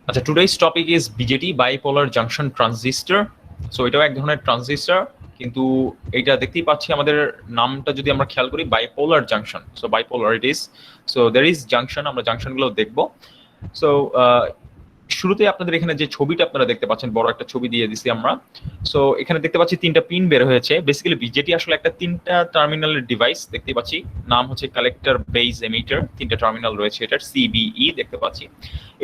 আচ্ছা, today's topic is BJD, bipolar junction transistor. So এটাও এক ধরনের ট্রানজিস্টর, কিন্তু এটা দেখতেই পাচ্ছি আমাদের নামটা যদি আমরা খেয়াল করি, bipolar junction. So bipolar it is. So there is junction, আমরা জাংশনগুলো দেখবো। সো শুরুতে আপনাদের এখানে যে ছবিটা আপনারা দেখতে পাচ্ছেন, বড় একটা ছবি দিয়ে দিছি আমরা। সো এখানে দেখতে পাচ্ছি তিনটা পিন বের হয়েছে। বেসিক্যালি বিজেটি আসলে একটা তিনটা টার্মিনালের ডিভাইস দেখতে পাচ্ছি। নাম হচ্ছে কালেক্টর, বেজ, এমিটার। তিনটা টার্মিনাল রয়েছে এটার, সিবিই দেখতে পাচ্ছি।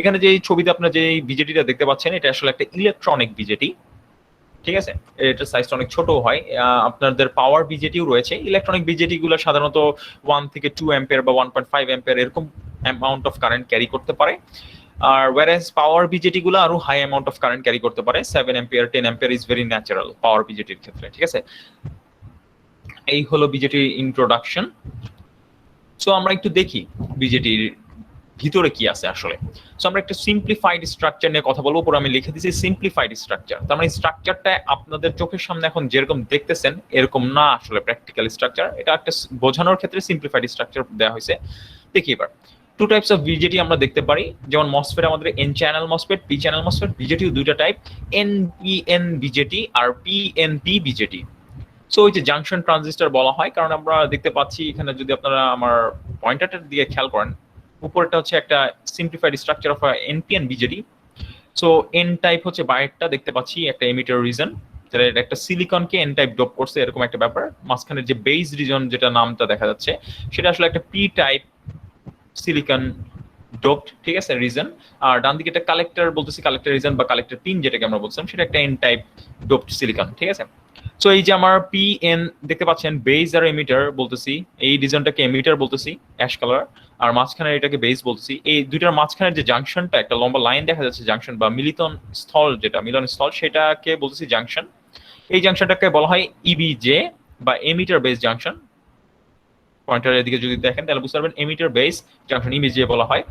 এখানে যে ছবিতে আপনারা যে বিজেটিটা দেখতে পাচ্ছেন, এটা আসলে একটা ইলেকট্রনিক বিজেটি। ঠিক আছে, এটার সাইজটা অনেক ছোট হয়। আপনাদের পাওয়ার বিজেটিও রয়েছে। ইলেকট্রনিক বিজেটি গুলো সাধারণত 1 থেকে 2 অ্যাম্পিয়ার বা 1.5 অ্যাম্পিয়ার এরকম অ্যামাউন্ট অফ কারেন্ট ক্যারি করতে পারে। আর ওয়ারেজ পাওয়ার বিজেটি গুলো আরো high amount of current carry করতে পারে। 7 ampere, 10 ampere is very natural power বিজেটির ক্ষেত্রে। ঠিক আছে, এই হলো বিজেটির ইন্ট্রোডাকশন। সো আমরা একটু দেখি বিজেটির ভিতরে কি আছে আসলে। সো আমরা একটা সিম্পলিফাইড স্ট্রাকচার নিয়ে কথা বলবো। উপরে আমি লিখে দিয়েছি সিম্পলিফাইড স্ট্রাকচার। তার মানে স্ট্রাকচারটা আপনাদের চোখের সামনে এখন যেরকম দেখতেছেন এরকম না আসলে প্র্যাকটিক্যাল স্ট্রাকচার। এটা একটা বোঝানোর ক্ষেত্রে সিম্পলিফাইড স্ট্রাকচার দেওয়া হয়েছে। দেখি এবার টু টাইপস অফ বিজেটি আমরা দেখতে পারি। যেমন মসফেট আমাদের N channel MOSFET, P channel MOSFET. বিজেটিও দুইটা টাইপ, এনপিএন বিজেটি আর পিএনপি বিজেটি। সো ওই যে জাংশন ট্রানজিস্টর বলা হয়, কারণ আমরা দেখতে পাচ্ছি এখানে যদি আপনারা আমার পয়েন্টারটার দিকে খেয়াল করেন, উপরেরটা হচ্ছে একটা simplified structure of NPN BJD. So N type হচ্ছে বাইরটা দেখতে পাচ্ছি একটা এমিটার রিজন, তাহলে এটা একটা সিলিকনকে এন টাইপ ডোপ করছে এরকম একটা ব্যাপার। মাঝখানের যে বেস রিজন যেটা নামটা দেখা যাচ্ছে, সেটা আসলে একটা পি টাইপ সিলিকন ডোপড। ঠিক আছে, রিজন। আর ডান দিকে একটা কালেক্টর বলতেছি, কালেক্টর রিজন বা কালেক্টর পিন যেটাকে আমরা বলছিলাম, সেটা একটা এন টাইপ ডোপড সিলিকন। ঠিক আছে, সো এই যে আমার পি এন দেখতে পাচ্ছেন, বেজ আর এমিটার বলতেছি। এই রিজনটাকে এমিটার বলতেছি, অ্যাশ কালার। আর মাঝখানে এটাকে বেজ বলতেছি। এই দুইটার মাঝখানের যে জাংশনটা, একটা লম্বা লাইন দেখা যাচ্ছে জাংশন বা মিলিতন স্থল, যেটা মিলন স্থল, সেটাকে বলতেছি জাংশন। এই জাংশনটাকে বলা হয় ইবিজে বা এমিটার বেজ জাংশন। পয়েন্টার এদিকে যদি দেখেন তাহলে বুঝতে পারবেন এমিটার বেস জাংশন ইবিজে বলা হয়।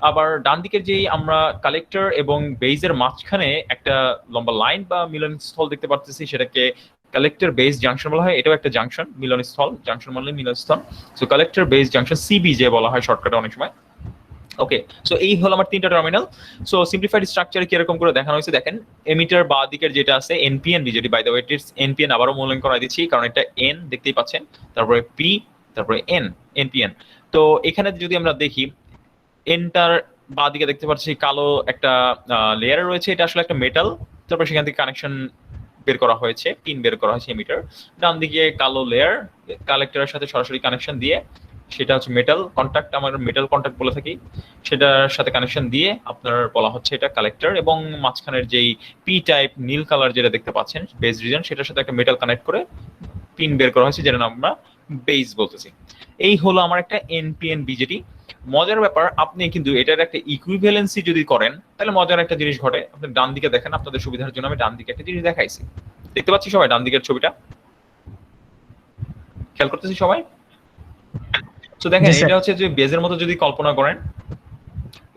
আবার ডান দিকের যে আমরা কালেক্টর এবং বেজের মাঝখানে একটা লম্বা লাইন বা মিলনস্থল দেখতে পাচ্ছি, সেটাকে কালেক্টর বেস জাংশন বলা হয়। এটাও একটা জাংশন, মিলনস্থল। জাংশন মানে মিলনস্থল। So collector base junction, CBZ বলা হয় শর্টকাটে অনেক সময়। ওকে, সো এই হলো আমার তিনটা টার্মিনাল। সো সিম্পলিফাইড স্ট্রাকচারে কিরকম করে দেখানো হয়েছে দেখেন। এমিটার বা দিকের যেটা আছে NPN BJT, by the way it's NPN, আবারও মূল্যায়ন করা দিচ্ছি কারণ এটা এন দেখতেই পাচ্ছেন, তারপরে পি, তারপরে এন, এনপিএন। তো এখানে যদি আমরা দেখি, এনটার বা দিকে দেখতে পাচ্ছি কালো একটা লেয়ার রয়েছে, এটা আসলে একটা মেটাল। তারপর সেখান থেকে কানেকশন বের করা হয়েছে, পিন বের করা হয়েছে এমিটার। ডান দিকে কালো লেয়ার, কালেক্টরের সাথে সরাসরি কানেকশন দিয়ে, সেটা হচ্ছে মেটাল কন্ট্যাক্ট, আমরা মেটাল কন্ট্যাক্ট বলে থাকি। সেটার সাথে কানেকশন দিয়ে আপনার বলা হচ্ছে এটা কালেক্টর। এবং মাঝখানের যেই পি টাইপ নীল কালার যেটা দেখতে পাচ্ছেন বেস রিজন, সেটার সাথে একটা মেটাল কানেক্ট করে পিন বের করা হয়েছে, যেটা আমরা বেস বলতেছি। এই হলো আমার একটা এনপিএন বিজেটি। মজার ব্যাপার, আপনি কিন্তু এটার একটা ইকুইভ্যালেন্সি যদি করেন, তাহলে মজার একটা জিনিস ঘটে। আপনি ডান দিকে দেখেন, আপনাদের সুবিধার জন্য আমি ডান দিকে একটা জিনিস দেখাইছি। দেখতে পাচ্ছি সবাই ডান দিকের ছবিটা? খেয়াল করতেছি সবাই? তো দেখেন, এটা হচ্ছে যে বেজের মতো যদি কল্পনা করেন,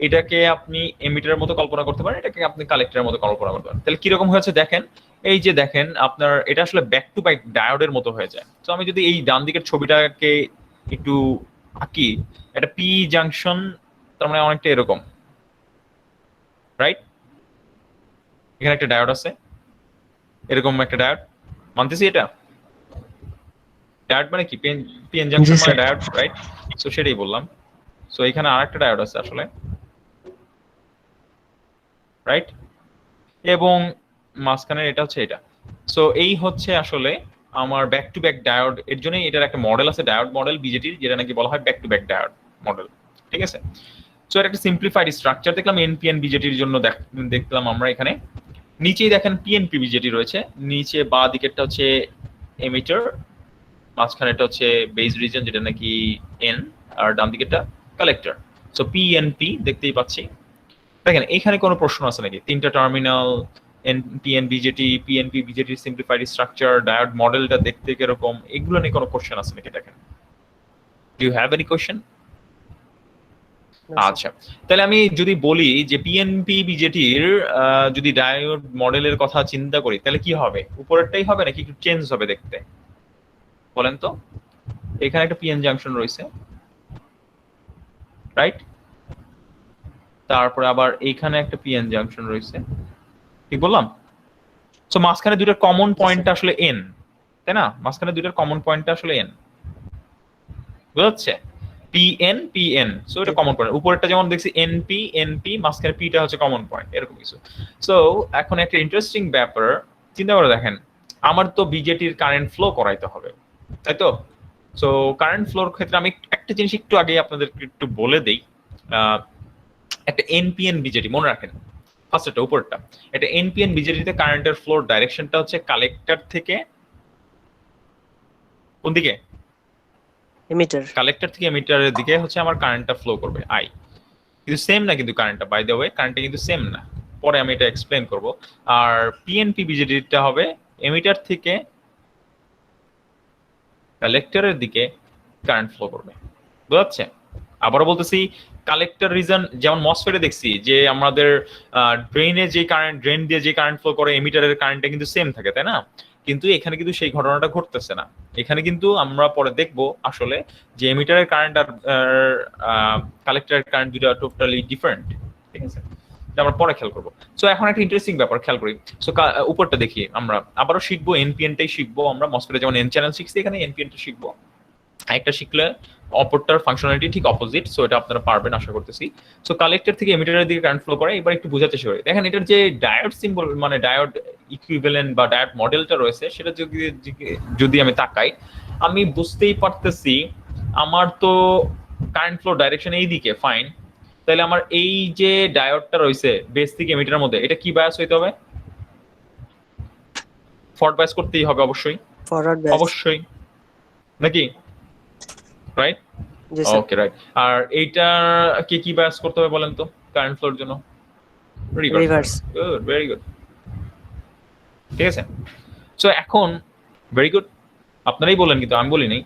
এটাকে আপনি এমিটারের মতো কল্পনা করতে পারেন, এটাকে আপনি কালেক্টরের মতো কল্পনা করতে পারেন। তাহলে কিরকম হয়েছে দেখেন। এই যে দেখেন আপনার, এটা আসলে ব্যাক টু ব্যাক ডায়োডের মতো হয়ে যায়। তো আমি যদি এই ডান দিকের ছবিটাকে একটু আঁকি, এটা পি জাংশন, তার মানে অনেকটা এরকম, রাইট? এখানে একটা ডায়োড আছে, এরকম একটা ডায়োড, মানতেছি এটা ডায়োড মানে কি, পিএন জাংশন মানে ডায়োড, রাইট? সো সেটাই বললাম। সো এখানে আরেকটা ডায়োড আছে আসলে, রাইট? এবং মাঝখানে এটা হচ্ছে এটা। সো এই হচ্ছে আসলে আমার ব্যাক টু ব্যাক ডায়োড। এর জন্যই এটার একটা মডেল আছে, ডায়োড মডেল বিজেটির, যেটা নাকি বলা হয় back to back diode model. ঠিক আছে, সো এটা একটা সিম্পলিফাইড স্ট্রাকচার দেখলাম এনপিএন বিজেটির জন্য। দেখলাম আমরা এখানে নিচেই দেখেন পিএনপি বিজেটি রয়েছে। নিচে বা দিকেরটা হচ্ছে এমিটার, মাঝখানে এটা হচ্ছে বেস রিজন যেটা নাকি এন, আর ডান দিকেরটা কালেক্টর। সো পিএনপি দেখতেই পাচ্ছি। দেখেন এখানে কোনো প্রশ্ন আছে নাকি? তিনটা terminal, NPN BJD, PNP BJD, simplified structure, diode মডেলটা দেখতে কিরকম, এগুলো নিয়ে কোনো কোশ্চেন আছে নাকি? দেখেন, do you have any question? আচ্ছা, তাহলে আমি যদি বলি যে পিএনপি বিজেটির যদি ডায়োড মডেলের কথা চিন্তা করি, তাহলে কি হবে? উপরেরটাই হবে নাকি একটু চেঞ্জ হবে দেখতে? বলেন তো। এখানে একটা পিএন জাংশন রয়েছে, রাইট? তারপরে আবার এইখানে একটা পিএন জাংশন রয়েছে, ঠিক বললাম? সো মাঝখানে দুইটার কমন পয়েন্টটা আসলে এন, তাই না? মাঝখানে দুইটার কমন পয়েন্টটা আসলে এন, বুঝা যাচ্ছে? পিএন পিএন, সো এটা কমন পয়েন্ট। উপরেরটা যেমন দেখছি এনপি এনপি, মাঝখানে পিটা হচ্ছে কমন পয়েন্ট, এরকম কিছু। সো এখন একটা ইন্টারেস্টিং ব্যাপার চিন্তা করে দেখেন, আমার তো বিজেটির কারেন্ট ফ্লো করাইতে হবে, তাই তো? সো কারেন্ট ফ্লোর ক্ষেত্রে আমি একটা জিনিস একটু আগে আপনাদেরকে একটু বলে দেই। একটা এনপিএন বিজেটি মনে রাখেন, ফার্স্ট এটা উপরটা, এটা এনপিএন বিজেটিতে কারেন্টের ফ্লোর ডাইরেকশনটা হচ্ছে কালেক্টর থেকে কোন দিকে? এমিটার। কালেক্টর থেকে এমিটারের দিকে হচ্ছে আমার কারেন্টটা ফ্লো করবে, আই। কিন্তু সেম না, কিন্তু কারেন্টটা, বাই দ্য ওয়ে কারেন্টটা কিন্তু সেম না, পরে আমি এটা এক্সপ্লেন করব। আর পিএনপি বিজেটিটা হবে এমিটার থেকে কালেক্টরের দিকে কারেন্ট ফ্লো করবে, বুঝাচ্ছে? আবারও বলতেছি, কালেক্টর রিজন যেমন মসফেটে দেখছি যে আমাদের ড্রেনে যে কারেন্ট, ড্রেন দিয়ে যে কারেন্ট ফ্লো করে এমিটারের কারেন্টটা কিন্তু সেম থাকে, তাই না? কিন্তু এখানে কিন্তু সেই ঘটনাটা ঘটতেছে না। এখানে কিন্তু আমরা পরে দেখবো আসলে যে এমিটারের কারেন্ট আর কালেক্টরের কারেন্ট দুটো টোটালি ডিফারেন্ট, ঠিক আছে? আমরা পরে খেয়াল করবো। সো এখন একটা ইন্টারেস্টিং ব্যাপার খেয়াল করি। সো উপরটা দেখি, আমরা আবারও শিখবো এনপিএনটাই শিখবো আমরা, মসফেটে যেমন এন চ্যানেল শিখছি এখানে এনপিএনটা শিখবো। একটা শিখলে অপরটার ফাংশনালিটি ঠিক অপোজিট, সো এটা আপনারা পারবেন আশা করতেছি। সো কালেক্টর থেকে এমিটারের দিকে কারেন্ট ফ্লো করে, এবার একটু বোঝাতে চেষ্টা করি। দেখেন এটার যে ডায়োড সিম্বল, মানে ডায়োড ইকুইভ্যালেন্ট বা ডায়োড মডেলটা রয়েছে, সেটা যদি আমি তাকাই, আমি বুঝতেই পারতেছি আমার তো কারেন্ট ফ্লো ডাইরেকশন এই দিকে, ফাইন। তাহলে আমার এই যে ডায়োডটা রয়েছে বেস থেকে এমিটারের মধ্যে, এটা কি বায়াস হইতে হবে? ফরওয়ার্ড বায়াস করতেই হবে অবশ্যই, ফরওয়ার্ড বায়াস অবশ্যই, নাকি? রাইট? জি স্যার। ওকে, রাইট। আর এইটা কি বায়াস করতে হবে বলেন তো কারেন্ট ফ্লোর জন্য? রিভার্স। গুড, ভেরি গুড, ঠিক আছে। সো এখন ভেরি গুড, আপনারাই বলেন কিন্তু আমি বলি নাই।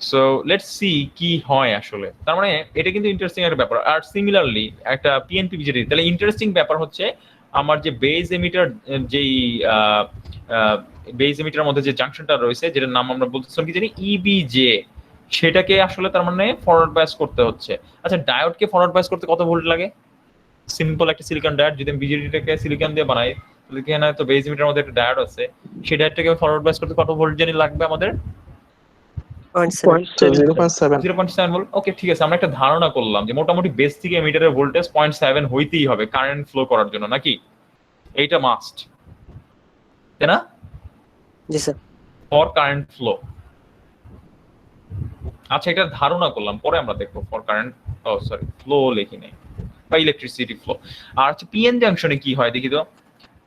সো লেটস সি কি হয় আসলে। তার মানে এটা কিন্তু ইন্টারেস্টিং একটা ব্যাপার। আর সিমিলারলি একটা পিএনপি বিজেটি, তাহলে ইন্টারেস্টিং ব্যাপার হচ্ছে আমার যে বেজ এমিটার, যেই বেজ এমিটারের মধ্যে যে জাংশনটা রয়েছে, যেটার নাম আমরা বলতেছিলাম কি জানি, ইবিজে, সেটাকে আসলে তার মানে ফরওয়ার্ড বায়াস করতে হচ্ছে। আচ্ছা, ডায়োডকে ফরওয়ার্ড বায়াস করতে কত ভোল্ট লাগে? সিম্পল একটা সিলিকন ডায়োড, যদি আমি বিজেটিটাকে সিলিকন দিয়ে বানাই, তাহলে এখানে তো বেজ এমিটারের মধ্যে একটা ডায়োড আছে, সেই ডায়োডটাকে ফরওয়ার্ড বায়াস করতে কত ভোল্ট জানি লাগবে আমাদের? 0.7 ভোল্ট। ওকে, ঠিক আছে, আমরা একটা ধারণা করলাম যে মোটামুটি বেস থেকে এমিটারের ভোল্টেজ 0.7 হইতেই হবে কারেন্ট ফ্লো করার জন্য, নাকি? এইটা মাস্ট, তাই না? জি স্যার। For current flow. আচ্ছা, এটা ধারণা করলাম, পরে আমরা দেখবো ফর কারেন্ট, ও সরি, ফ্লো লিখি নেই, বা ইলেকট্রিসিটি ফ্লো। আর হচ্ছে পিএন জাংশনে কি হয় দেখি তো।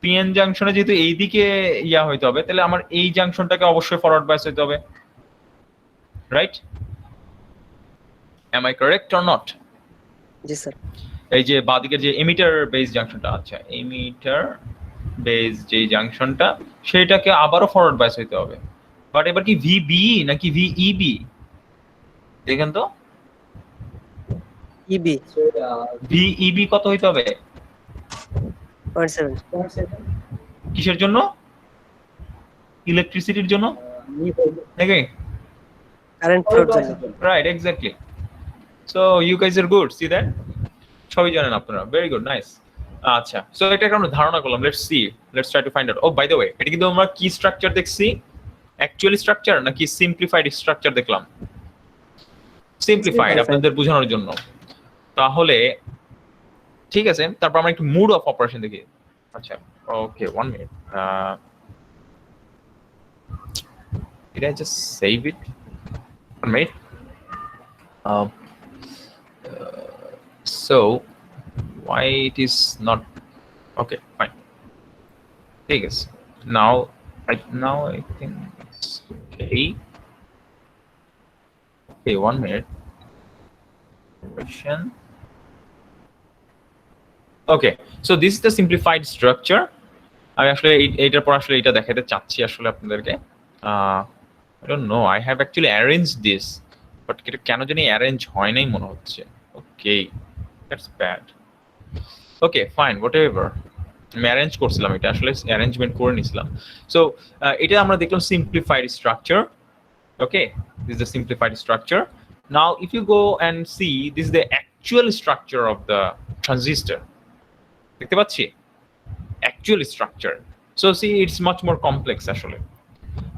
পিএন জাংশনে যেহেতু এইদিকে ইয়া হইতে হবে, তাহলে আমার এই জাংশনটাকে অবশ্যই ফরওয়ার্ড বায়াস হইতে হবে, right? Am I correct or not? G sir. এই যে বাদিকে যে এমিটার বেস জাংশনটা, আচ্ছা এমিটার বেস যে জাংশনটা, সেটাকে আবারও ফরওয়ার্ড বায়াস হইতে হবে। বাট এবার কি ভিবি নাকি ভিইবি দেখেন তো। ইবি ভিইবি কত হইতে হবে? 0.7। কিসের জন্য? ইলেকট্রিসিটির জন্য নাকি? কারেন্ট ফ্লোর জন্য। Right, exactly. So you guys are good, see that, সবই জানেন আপনারা, ভেরি গুড, নাইস। আচ্ছা, সো এটা আমরা ধারণা করলাম, let's see, let's try to find out. ও বাই দ্য ওয়ে, এটা কিন্তু আমরা কি স্ট্রাকচার দেখছি? অ্যাকচুয়ালি স্ট্রাকচার নাকি সিম্পলিফাইড স্ট্রাকচার দেখলাম? সিম্পলিফাইড, আপনাদের বোঝানোর জন্য। তাহলে ঠিক আছে, তারপর আমরা একটু মুড অফ অপারেশন দেখি। আচ্ছা, ওকে, 1 minute, did I just save it? 1 minute. So why it is not okay? Fine. Take us now. Right now, I think it's okay. Okay, 1 minute. Okay, so this is the simplified structure. আমি আসলে এইটার পর আসলে এটা দেখাতে চাচ্ছি আসলে আপনাদেরকে। I don't know, I have actually arranged this, but এটা কেন জানি অ্যারেঞ্জ হয় নাই মনে হচ্ছে। Okay, that's bad. Okay, fine, whatever. আমি অ্যারেঞ্জ করছিলাম, এটা আসলে অ্যারেঞ্জমেন্ট করে নিছিলাম। সো এটা আমরা দেখলাম simplified structure. Okay, this is the simplified structure. Now if you go and see, this is the actual structure of the transistor দেখতে পাচ্ছি actual structure. So see it's much more complex আসলে,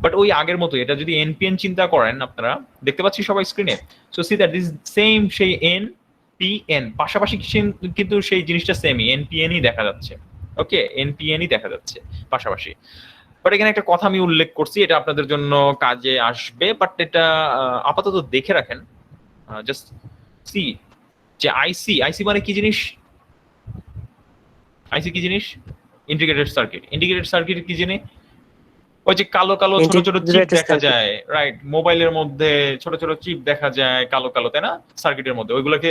but ওই আগের মতো এটা যদি NPN চিন্তা করেন আপনারা দেখতে পাচ্ছি সবাই স্ক্রিনে। So see that is same সেই এন পি এন পাশাপাশি কিন্তু সেই জিনিসটা সেমই এনপিএনই দেখা যাচ্ছে। ওকে, এনপিএনই দেখা যাচ্ছে পাশাপাশি। বাট এখানে একটা কথা আমি উল্লেখ করছি, এটা আপনাদের জন্য কাজে আসবে, বাট এটা আপাতত দেখে রাখেন। জাস্ট সি যে আইসি, আইসি মানে কি জিনিস? আইসি কি জিনিস? Integrated circuit. ইন্টিগ্রেটেড সার্কিট কি জিনিস? ওই যে কালো কালো ছোট ছোট চিপ Integrated দেখা circuit. যায়, রাইট? মোবাইলের মধ্যে ছোট ছোট চিপ দেখা যায় কালো কালো, তাই না? সার্কিটের মধ্যে ওইগুলোকে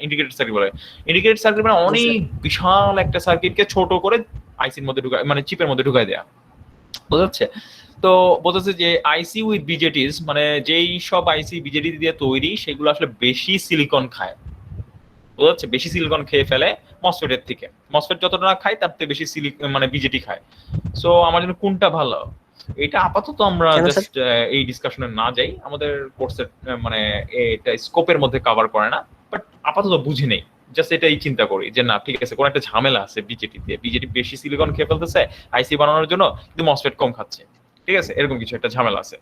ইন্টিগ্রেটেড সার্কিট বলে। ইন্টিগ্রেটেড সার্কিট মানে অনেক বিশাল একটা সার্কিটকে ছোট করে আইসির মধ্যে ঢুকায়, মানে চিপের মধ্যে ঢুকায় দেয়া, বোঝা যাচ্ছে? তো বোঝাচ্ছে যে আইসি উইথ বিজেটিস মানে যেই সব আইসি বিজেটি দিয়ে তৈরি সেগুলো আসলে বেশি সিলিকন খায়, বোঝা যাচ্ছে? বেশি সিলিকন খেয়ে ফেলে মসফেটের থেকে। মসফেট যতটা না খায় তার থেকে বেশি মানে বিজেটি খায়। সো আমার জন্য কোনটা ভালো এটা আপাতত আমরা কেন স্যার? জাস্ট এই ডিসকাশনে না যাই, আমাদের কোর্সের মানে এটা স্কোপের মধ্যে কভার করে না, বাট আপাতত বুঝি নেই, জাস্ট এটাই চিন্তা করি যে না ঠিক আছে কোন একটা ঝামেলা আছে বিজেটি দিয়ে, বিজেটি বেশি সিলিকন খেয়ে ফেলতেছে আইসি বানানোর জন্য কিন্তু মসফেট কম খাচ্ছে, ঠিক আছে? এরকম কিছু একটা ঝামেলা আছে।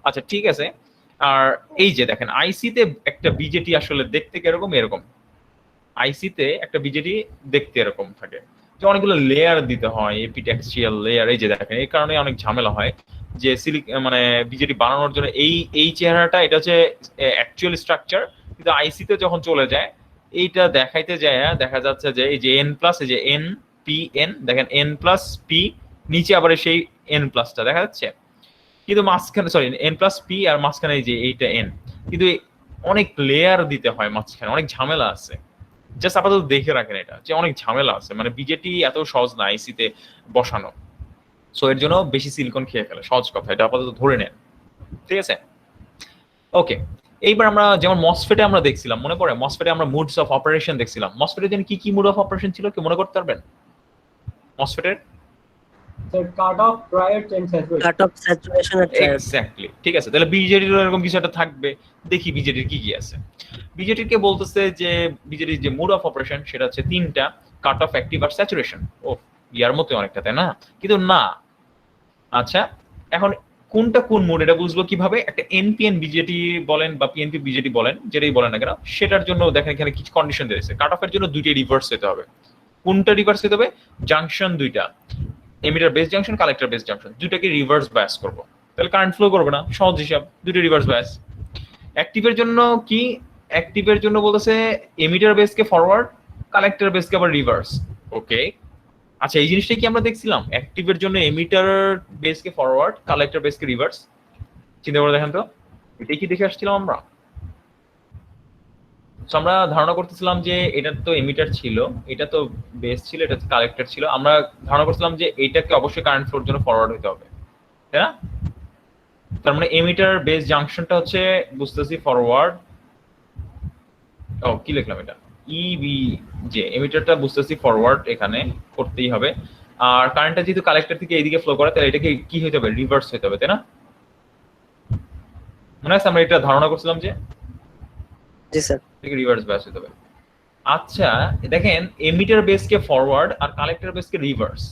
আচ্ছা ঠিক আছে। আর এই যে দেখেন আইসিতে একটা বিজেটি আসলে দেখতে কিরকম, এরকম আইসিতে একটা বিজেটি দেখতে এরকম থাকে যে অনেকগুলো লেয়ার দিতে হয়, এপিটেক্সিয়াল লেয়ার। এই যে দেখেন এই কারণে অনেক ঝামেলা হয় যে মানে বিজেটি বানানোর জন্য এই চেহারাটা এটা হচ্ছে অ্যাকচুয়াল স্ট্রাকচার, কিন্তু আইসিতে যখন চলে যায় এইটা দেখাইতে যায় দেখা যাচ্ছে যে এই যে এন প্লাস, এই যে এন পি এন, দেখেন এন প্লাস পি, নিচে আবার সেই এন প্লাসটা দেখা যাচ্ছে, কিন্তু মাঝখানে sorry N plus P R মাঝখানে এই যে এইটা এন, কিন্তু অনেক লেয়ার দিতে হয় মাঝখানে, অনেক ঝামেলা আছে। জাস্ট আপাতত দেখে রাখেন এটা যে অনেক ঝামেলা আছে, মানে বিজেটি এত সহজ না আইসিতে বসানো। সো এর জন্য বেশি সিলিকন খেয়ে ফেলে, সহজ কথা, এটা আপাতত ধরে নেন, ঠিক আছে? ওকে, এইবার আমরা যেমন মসফেটে আমরা দেখছিলাম, মনে পড়ে মসফেটে আমরা মুডস অফ অপারেশন দেখছিলাম। মসফেটের জন্য কি কি মুড অফ অপারেশন ছিল, কি মনে করতে পারবেন মসফেটের? So cut off, triads and saturation. Cut off, saturation and triad. Exactly, ঠিক আছে। তাহলে বিজেটির এরকম কিছু একটা থাকবে, দেখি বিজেটির কি কি আছে। বিজেটির কে বলতেছে যে বিজেটির যে মুড অফ অপারেশন সেটা হচ্ছে তিনটা, কাট অফ, অ্যাক্টিভ আর স্যাচুরেশন। ও ইয়ার মতো অনেকটা, তাই না? কিন্তু না। আচ্ছা এখন কোনটা কোন মুড এটা বুঝবো কিভাবে? একটা এনপিএন বিজেটি বলেন বা পিএনপি বিজেটি বলেন, যেটাই বলেন না কেন, সেটার জন্য দেখেন এখানে কিছু কন্ডিশন দিয়েছে। কাট অফের জন্য দুইটা রিভার্স হতে হবে। কোনটা রিভার্স হতে হবে? জাংশন দুইটা, emitter base junction, collector base junction, দুইটাকে রিভার্স বায়াস করব, তাহলে কারেন্ট ফ্লো করবে না, সহজ হিসাব, দুটো রিভার্স বায়াস। অ্যাক্টিভের জন্য কি? অ্যাক্টিভের জন্য বলতেছে এমিটার বেসকে ফরওয়ার্ড, কালেক্টর বেসকে আবার রিভার্স। ওকে, আচ্ছা এই জিনিসটাই কি আমরা দেখছিলাম? অ্যাক্টিভের জন্য এমিটার বেসকে ফরওয়ার্ড, কালেক্টর বেসকে রিভার্স। চিন্তা করে দেখেন তো, এটাই কি দেখে আসছিলাম আমরা? সো আমরা ধারণা করতেছিলাম যে এটা তো এমিটার ছিল, এটা তো বেস ছিল, এটা কালেক্টর ছিল, আমরা ধারণা করছিলাম যে এইটাকে অবশ্যই কারেন্ট ফ্লোর জন্য ফরওয়ার্ড হতে হবে, তাই না? তার মানে এমিটার বেস জাংশনটা হচ্ছে বুঝতেছি ফরওয়ার্ড। ও কি লিখলাম এটা? ইবি যে এমিটারটা বুঝতেছি ফরওয়ার্ড এখানে করতেই হবে, আর কারেন্টটা যেহেতু কালেক্টর থেকে এইদিকে ফ্লো করে তাহলে এটাকে কি হতে হবে? রিভার্স হতে হবে, তাই না? মনে আছে আমরা এটা ধারণা করছিলাম যে জি স্যার। এটাকে রিভার্স বায়াস হতে হবে। আচ্ছা দেখেন এমিটার বেসকে ফরওয়ার্ড আর কালেক্টর বেসকে রিভার্স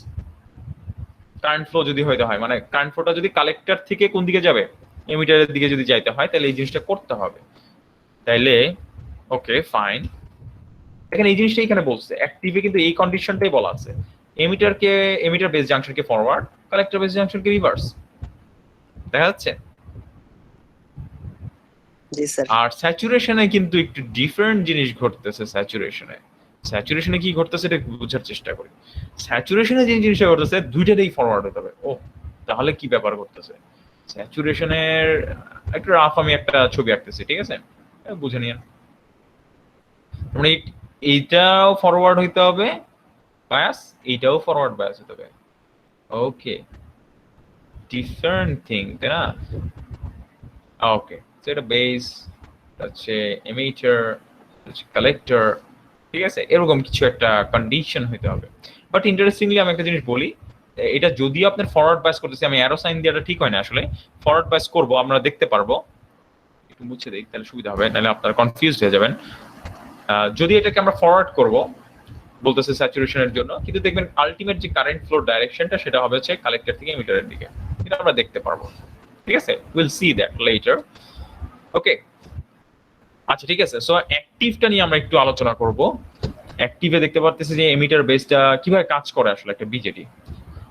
কারেন্ট ফ্লো যদি হইতে হয়, মানে কারেন্ট ফ্লোটা যদি কালেক্টর থেকে কোন দিকে যাবে? এমিটারের দিকে যদি যাইতে হয় তাহলে এই জিনিসটা করতে হবে। তাইলে ওকে ফাইন, দেখেন এই জিনিসটা এখানে বলছে অ্যাক্টিভে কিন্তু এই কন্ডিশনটাই বলা আছে, এমিটার বেস জাংশনকে ফরওয়ার্ড, কালেক্টর বেস জাংশনকে রিভার্স, দেখা যাচ্ছে? জি স্যার। আর স্যাচুরেশনে কিন্তু একটু ডিফারেন্ট জিনিস ঘটতেছে। স্যাচুরেশনে কি ঘটতেছে এটা বোঝার চেষ্টা করি। স্যাচুরেশনে যে জিনিসটা ঘটতেছে দুইটাতেই ফরওয়ার্ড হতে হবে। ও তাহলে কি ব্যাপার ঘটতেছে? স্যাচুরেশনের একটু রাফ আমি একটা ছবি আঁকতেছি, ঠিক আছে? বুঝে নিন, মানে এইটাও ফরওয়ার্ড হইতে হবে বায়াস, এইটাও ফরওয়ার্ড বায়াস হতে হবে। ওকে, ডিফারেন্ট থিং, তাই না? ওকে, তো এটা বেস, হচ্ছে এমিটার, হচ্ছে কালেক্টর, ঠিক আছে? এরকম কিছু একটা কন্ডিশন হইতে হবে। বাট ইন্টারেস্টিংলি আমি একটা জিনিস বলি, এটা যদিও আপনার ফরওয়ার্ড বায়াস করতেছি, আমি অ্যারো সাইন দেওয়াটা ঠিক হয় না আসলে, ফরওয়ার্ড বায়াস করবো আমরা দেখতে পারবো, একটু মুছে দিই তাহলে সুবিধা হবে, নাহলে আপনারা কনফিউজড হয়ে যাবেন। যদি এটাকে আমরা ফরওয়ার্ড করব, বলতেছে স্যাচুরেশনের জন্য, কিন্তু দেখবেন আলটিমেট যে কারেন্ট ফ্লো ডাইরেকশনটা সেটা হবে হচ্ছে কালেক্টর থেকে এমিটারের দিকে। এটা আমরা দেখতে পারবো, ঠিক আছে, উইল সি দ্যাট লেটার। ওকে, আচ্ছা ঠিক আছে। সো অ্যাক্টিভটা নিয়ে আমরা একটু আলোচনা করব। অ্যাক্টিভে দেখতে পারতেছি যে এমিটার বেসটা কিভাবে কাজ করে আসলে একটা বিজেটি।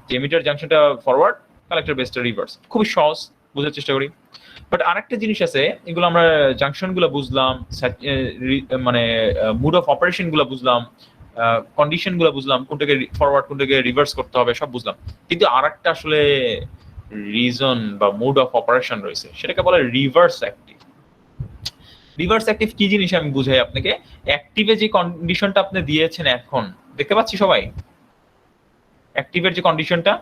যে এমিটার জাংশনটা ফরওয়ার্ড, কালেক্টর বেসটা রিভার্স, খুবই সহজ, বোঝার চেষ্টা করি। বাট আরেকটা জিনিস আছে, এগুলো আমরা জাংশনগুলো বুঝলাম, মানে মুড অফ অপারেশন গুলো বুঝলাম, কন্ডিশন গুলো বুঝলাম, কোনটাকে ফরওয়ার্ড কোনটাকে রিভার্স করতে হবে সব বুঝলাম, কিন্তু আরেকটা আসলে রিজন বা মুড অফ অপারেশন রয়েছে, সেটাকে বলে রিভার্স অ্যাক্টিভ। রিভার্স অ্যাক্টিভ কি জিনিস আমি বুঝাই আপনাকে। অ্যাক্টিভে যে কন্ডিশনটা আপনি দিয়েছেন এখন দেখতে পাচ্ছি সবাই, অ্যাক্টিভের যে কন্ডিশনটা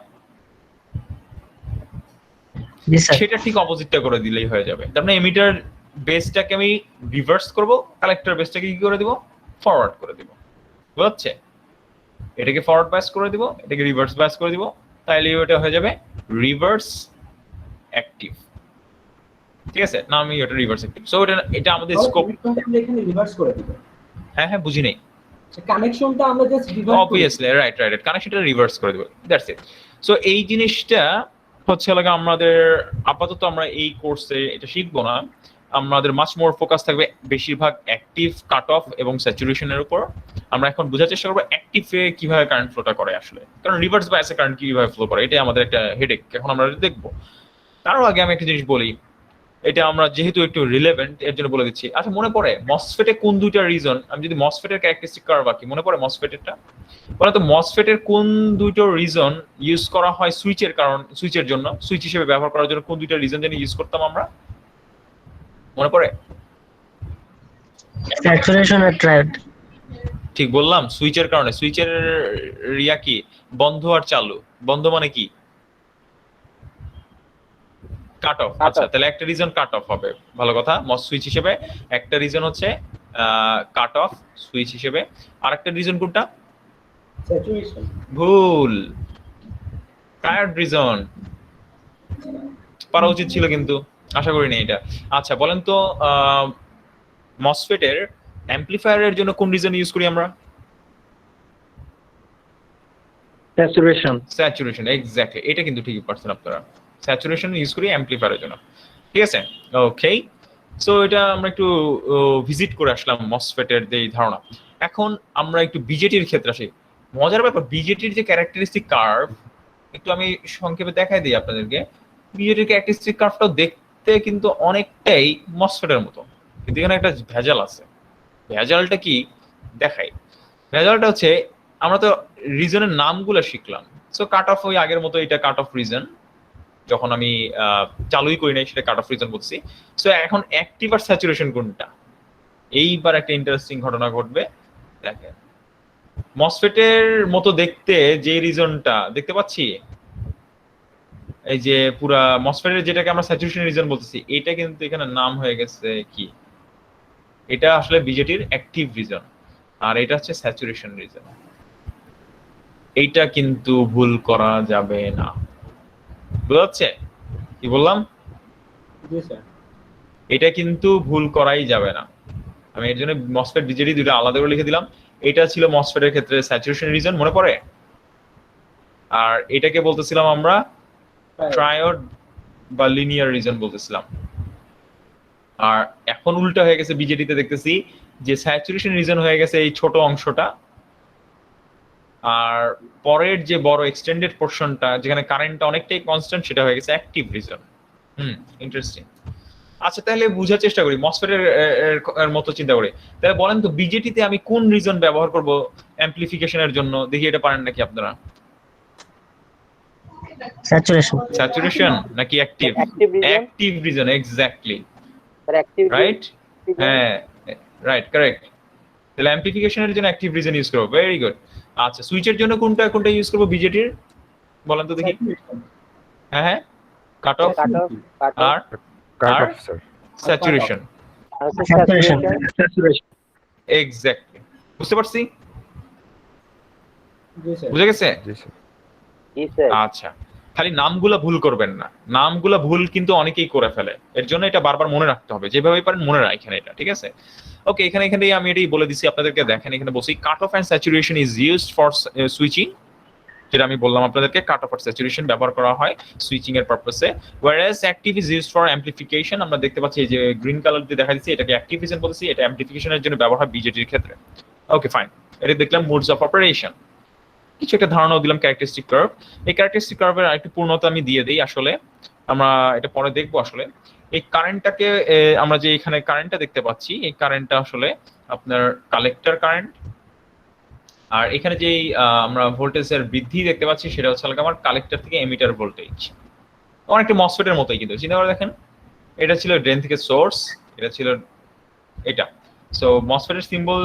জি স্যার। সেটা ঠিক অপোজিটটা করে দিলেই হয়ে যাবে। তার মানে এমিটার বেসটাকে আমি রিভার্স করব, কালেক্টর বেসটাকে কি করে দিব, ফরওয়ার্ড করে দিব, বুঝছে? এটাকে ফরওয়ার্ড বাইস করে দিব, এটাকে রিভার্স বাইস করে দিব, তাইলে ওটা হয়ে যাবে রিভার্স অ্যাক্টিভ, ঠিক আছে না? আমি এটা রিভার্স অ্যাক্টিভ। সো এটা আমাদের স্কোপ। আমরা এখানে রিভার্স করে দিব। হ্যাঁ হ্যাঁ, বুঝি নাই। কানেকশনটা আমরা just reverse obviously, right right, কানেকশনটা রিভার্স করে দিব, দ্যাটস ইট। সো এই জিনিসটা হচ্ছে লাগে আমাদের আপাতত আমরা এই কোর্সে এটা শিখবো না, আমাদের মাচ মোর ফোকাস থাকবে বেশিরভাগ অ্যাক্টিভ, কাট অফ এবং স্যাচুরেশনের উপর। আমরা এখন বোঝার চেষ্টা করবো অ্যাক্টিভে কিভাবে কারেন্ট ফ্লোটা করে আসলে, কারণ রিভার্স বায়াসে কারেন্ট কিভাবে ফ্লো করে, এটা আমাদের একটা হেডেক, এখন আমরা দেখবো। তার আগে আমি একটা জিনিস বলি, এটা আমরা যেহেতু একটু রিলেভেন্ট এর জন্য বলে দিচ্ছি। আচ্ছা, মনে পড়ে মসফেটে কোন দুইটা রিজন, আমি যদি মসফেটের ক্যারেক্টারিস্টিক কার্ভ আঁকি, মনে পড়ে মসফেটেরটা? বলে তো মসফেটের কোন দুইটা রিজন ইউজ করা হয় সুইচের কারণ, সুইচের জন্য, সুইচ হিসেবে ব্যবহার করার জন্য কোন দুইটা রিজন জানি ইউজ করতাম আমরা, মনে পড়ে? স্যাচুরেশন আর ট্রায়োড। ঠিক বললাম, সুইচের কারণে। সুইচের রিয়া কি, বন্ধ আর চালু। বন্ধ মানে কি, কাট অফ। আচ্ছা, তাহলে একটা রিজন কাট অফ হবে, ভালো কথা। মস সুইচ হিসেবে একটা রিজন হচ্ছে কাট অফ সুইচ হিসেবে, আরেকটা রিজন কোনটা? স্যাচুরেশন। ভুল, ট্রায়োড রিজন। পারা উচিত ছিল কিন্তু আশা করি না এটা। আচ্ছা বলেন তো, মসফেটের অ্যাম্পলিফায়ারের জন্য কোন রিজন ইউজ করি আমরা? স্যাচুরেশন। স্যাচুরেশন, এক্স্যাক্টলি, এটা কিন্তু ঠিকই পারছেন আপনারা। স্যাচুরেশন ইউজ করি অ্যাম্পলিফায়ারের জন্য, ঠিক আছে? ওকে, সো এটা আমরা একটু ভিজিট করে আসলাম মসফেটের যে ধারণা। এখন আমরা একটু বিজেটির ক্ষেত্রে আসি। মজার ব্যাপার, বিজেটির যে ক্যারেক্টারিস্টিক কার্ভ একটু আমি সংক্ষেপে দেখাই দিই আপনাদেরকে। বিজেটির ক্যারেক্টারিস্টিক কার্ভটাও দেখতে কিন্তু অনেকটাই মসফেটের মতো, কিন্তু এখানে একটা ভেজাল আছে। ভেজালটা কি দেখাই। ভেজালটা হচ্ছে, আমরা তো রিজনের নামগুলো শিখলাম। সো কাট অফ ওই আগের মতো, এটা কাট অফ রিজন, যখন আমি চালুই করি নাই সেটা কাট অফ রিজন বলছি। সো এখন অ্যাক্টিভ আর স্যাচুরেশন কোনটা, এইবার একটা ইন্টারেস্টিং ঘটনা ঘটবে। দেখেন, মসফেটের মতো দেখতে যে রিজনটা দেখতে পাচ্ছি, এই যে পুরা মসফেটের যেটাকে আমরা স্যাচুরেশন রিজন বলতেছি, এটা কিন্তু এখানে নাম হয়ে গেছে কি, এটা আসলে বিজেটির অ্যাক্টিভ রিজন, আর এটা হচ্ছে স্যাচুরেশন রিজন। এইটা কিন্তু ভুল করা যাবে না, বুঝছে কি বললাম? জি স্যার। এটা কিন্তু ভুল করাই যাবে না। আমি এর জন্য মসফেট বিজেডি দুটো আলাদা করে লিখে দিলাম। এটা ছিল মসফেটের ক্ষেত্রে স্যাচুরেশন রিজন, মনে পড়ে? আর এটাকে বলতেছিলাম আমরা ট্রায়োড বা লিনিয়ার রিজন বলতেছিলাম। আর এখন উল্টা হয়ে গেছে, বিজেডিতে দেখতেছি যে স্যাচুরেশন রিজন হয়ে গেছে এই ছোট অংশটা, আর পরের যে বড় এক্সটেন্ডেড পোরশনটা যেখানে কারেন্টটা অনেকটাই কনস্ট্যান্ট, সেটা হয়ে গেছে অ্যাক্টিভ রিজন। ইন্টারেস্টিং। আচ্ছা, তাহলে বোঝার চেষ্টা করি মসফেটের এর মতো চিন্তা করি। তাহলে বলেন তো, বিজেটিতে আমি কোন রিজন ব্যবহার করব অ্যাম্পলিফিকেশনের জন্য? দেখি এটা পারেন নাকি আপনারা। স্যাচুরেশন। স্যাচুরেশন নাকি active? Active reason, exactly, right. হ্যাঁ রাইট, কারেক্ট। তাহলে অ্যাম্পলিফিকেশনের জন্য অ্যাক্টিভ রিজন ইউজ করব, ভেরি গুড। আচ্ছা, সুইচের জন্য কোনটা কোনটা ইউজ করব বিজেটির, বলেন তো দেখি। হ্যাঁ হ্যাঁ, কাট অফ আর স্যাচুরেশন। এক্স্যাক্টলি, বুঝতে পারছি? বুঝে গেছে? আচ্ছা, খালি নামগুলা ভুল করবেন না, নামগুলা ভুল কিন্তু অনেকেই করে ফেলে, এর জন্য এটা বারবার মনে রাখতে হবে, যেভাবে পারেন মনে রাখেন এটা, ঠিক আছে? ওকে, এখানে আমি এটাই বলে দিছি আপনাদেরকে। দেখেন এখানে বলছি cut off and saturation is used for switching, যেটা আমি বললাম আপনাদেরকে, কাট অফ আর স্যাচুরেশন ব্যবহার করা হয় সুইচিং এর পারপাসে। whereas active is used for amplification, আমরা দেখতে পাচ্ছি এই যে গ্রিন কালার দিয়ে দেখা দিচ্ছি, এটাকে অ্যাক্টিভেশন বলছি, এটা অ্যামপ্লিফিকেশনের জন্য ব্যবহার হয় বিজেটির ক্ষেত্রে। ওকে ফাইন, এটা দেখলাম মোডস অফ অপারেশন, কিছু একটা ধারণাও দিলাম ক্যারেক্টারিস্টিক কার্ভ। এই ক্যারেক্টারিস্টিক কার্ভের আরেকটু পূর্ণতা আমি দিয়ে দিই, আসলে আমরা এটা পরে দেখবো। আসলে এই কারেন্টটাকে আমরা যে এখানে কারেন্টটা দেখতে পাচ্ছি, এই কারেন্টটা আসলে আপনার কালেক্টর কারেন্ট, আর এখানে যে আমরা ভোল্টেজের বৃদ্ধি দেখতে পাচ্ছি সেটা হচ্ছে আমার কালেক্টর থেকে এমিটার ভোল্টেজ, অনেকটা মসফেটের মতোই কিন্তু, চিন্তা করে দেখেন, এটা ছিল ড্রেন থেকে সোর্স, এটা ছিল এটা। সো মসফেটের সিম্বল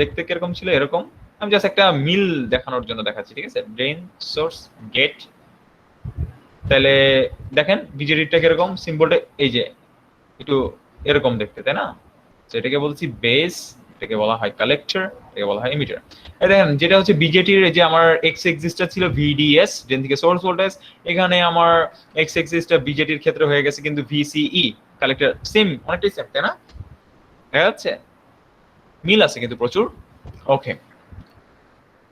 দেখতে কিরকম ছিল, এরকম। আমি জাস্ট একটা মিল দেখানোর জন্য দেখাচ্ছি, ঠিক আছে? Drain, source, gate. তাহলে দেখেন বিজেডিটা কিরকম, সিম্বলটা এই যে একটু এরকম দেখতে, তাই না? তো এটাকে বলছি বেস, এটাকে বলা হয় কালেক্টর, এটাকে বলা হয় এমিটার। এই দেখেন যেটা হচ্ছে বিজেটির, যে আমার এক্স এক্সিসটা ছিল ভিডিএস, ড্রেন থেকে সোর্স ভোল্টেজ, এখানে আমার এক্স এক্সিসটা বিজেটির ক্ষেত্রে হয়ে গেছে কিন্তু ভিসিই, কালেক্টর সেম, অনেকটাই সেম, তাই না? দেখা যাচ্ছে মিল আছে কিন্তু প্রচুর। ওকে,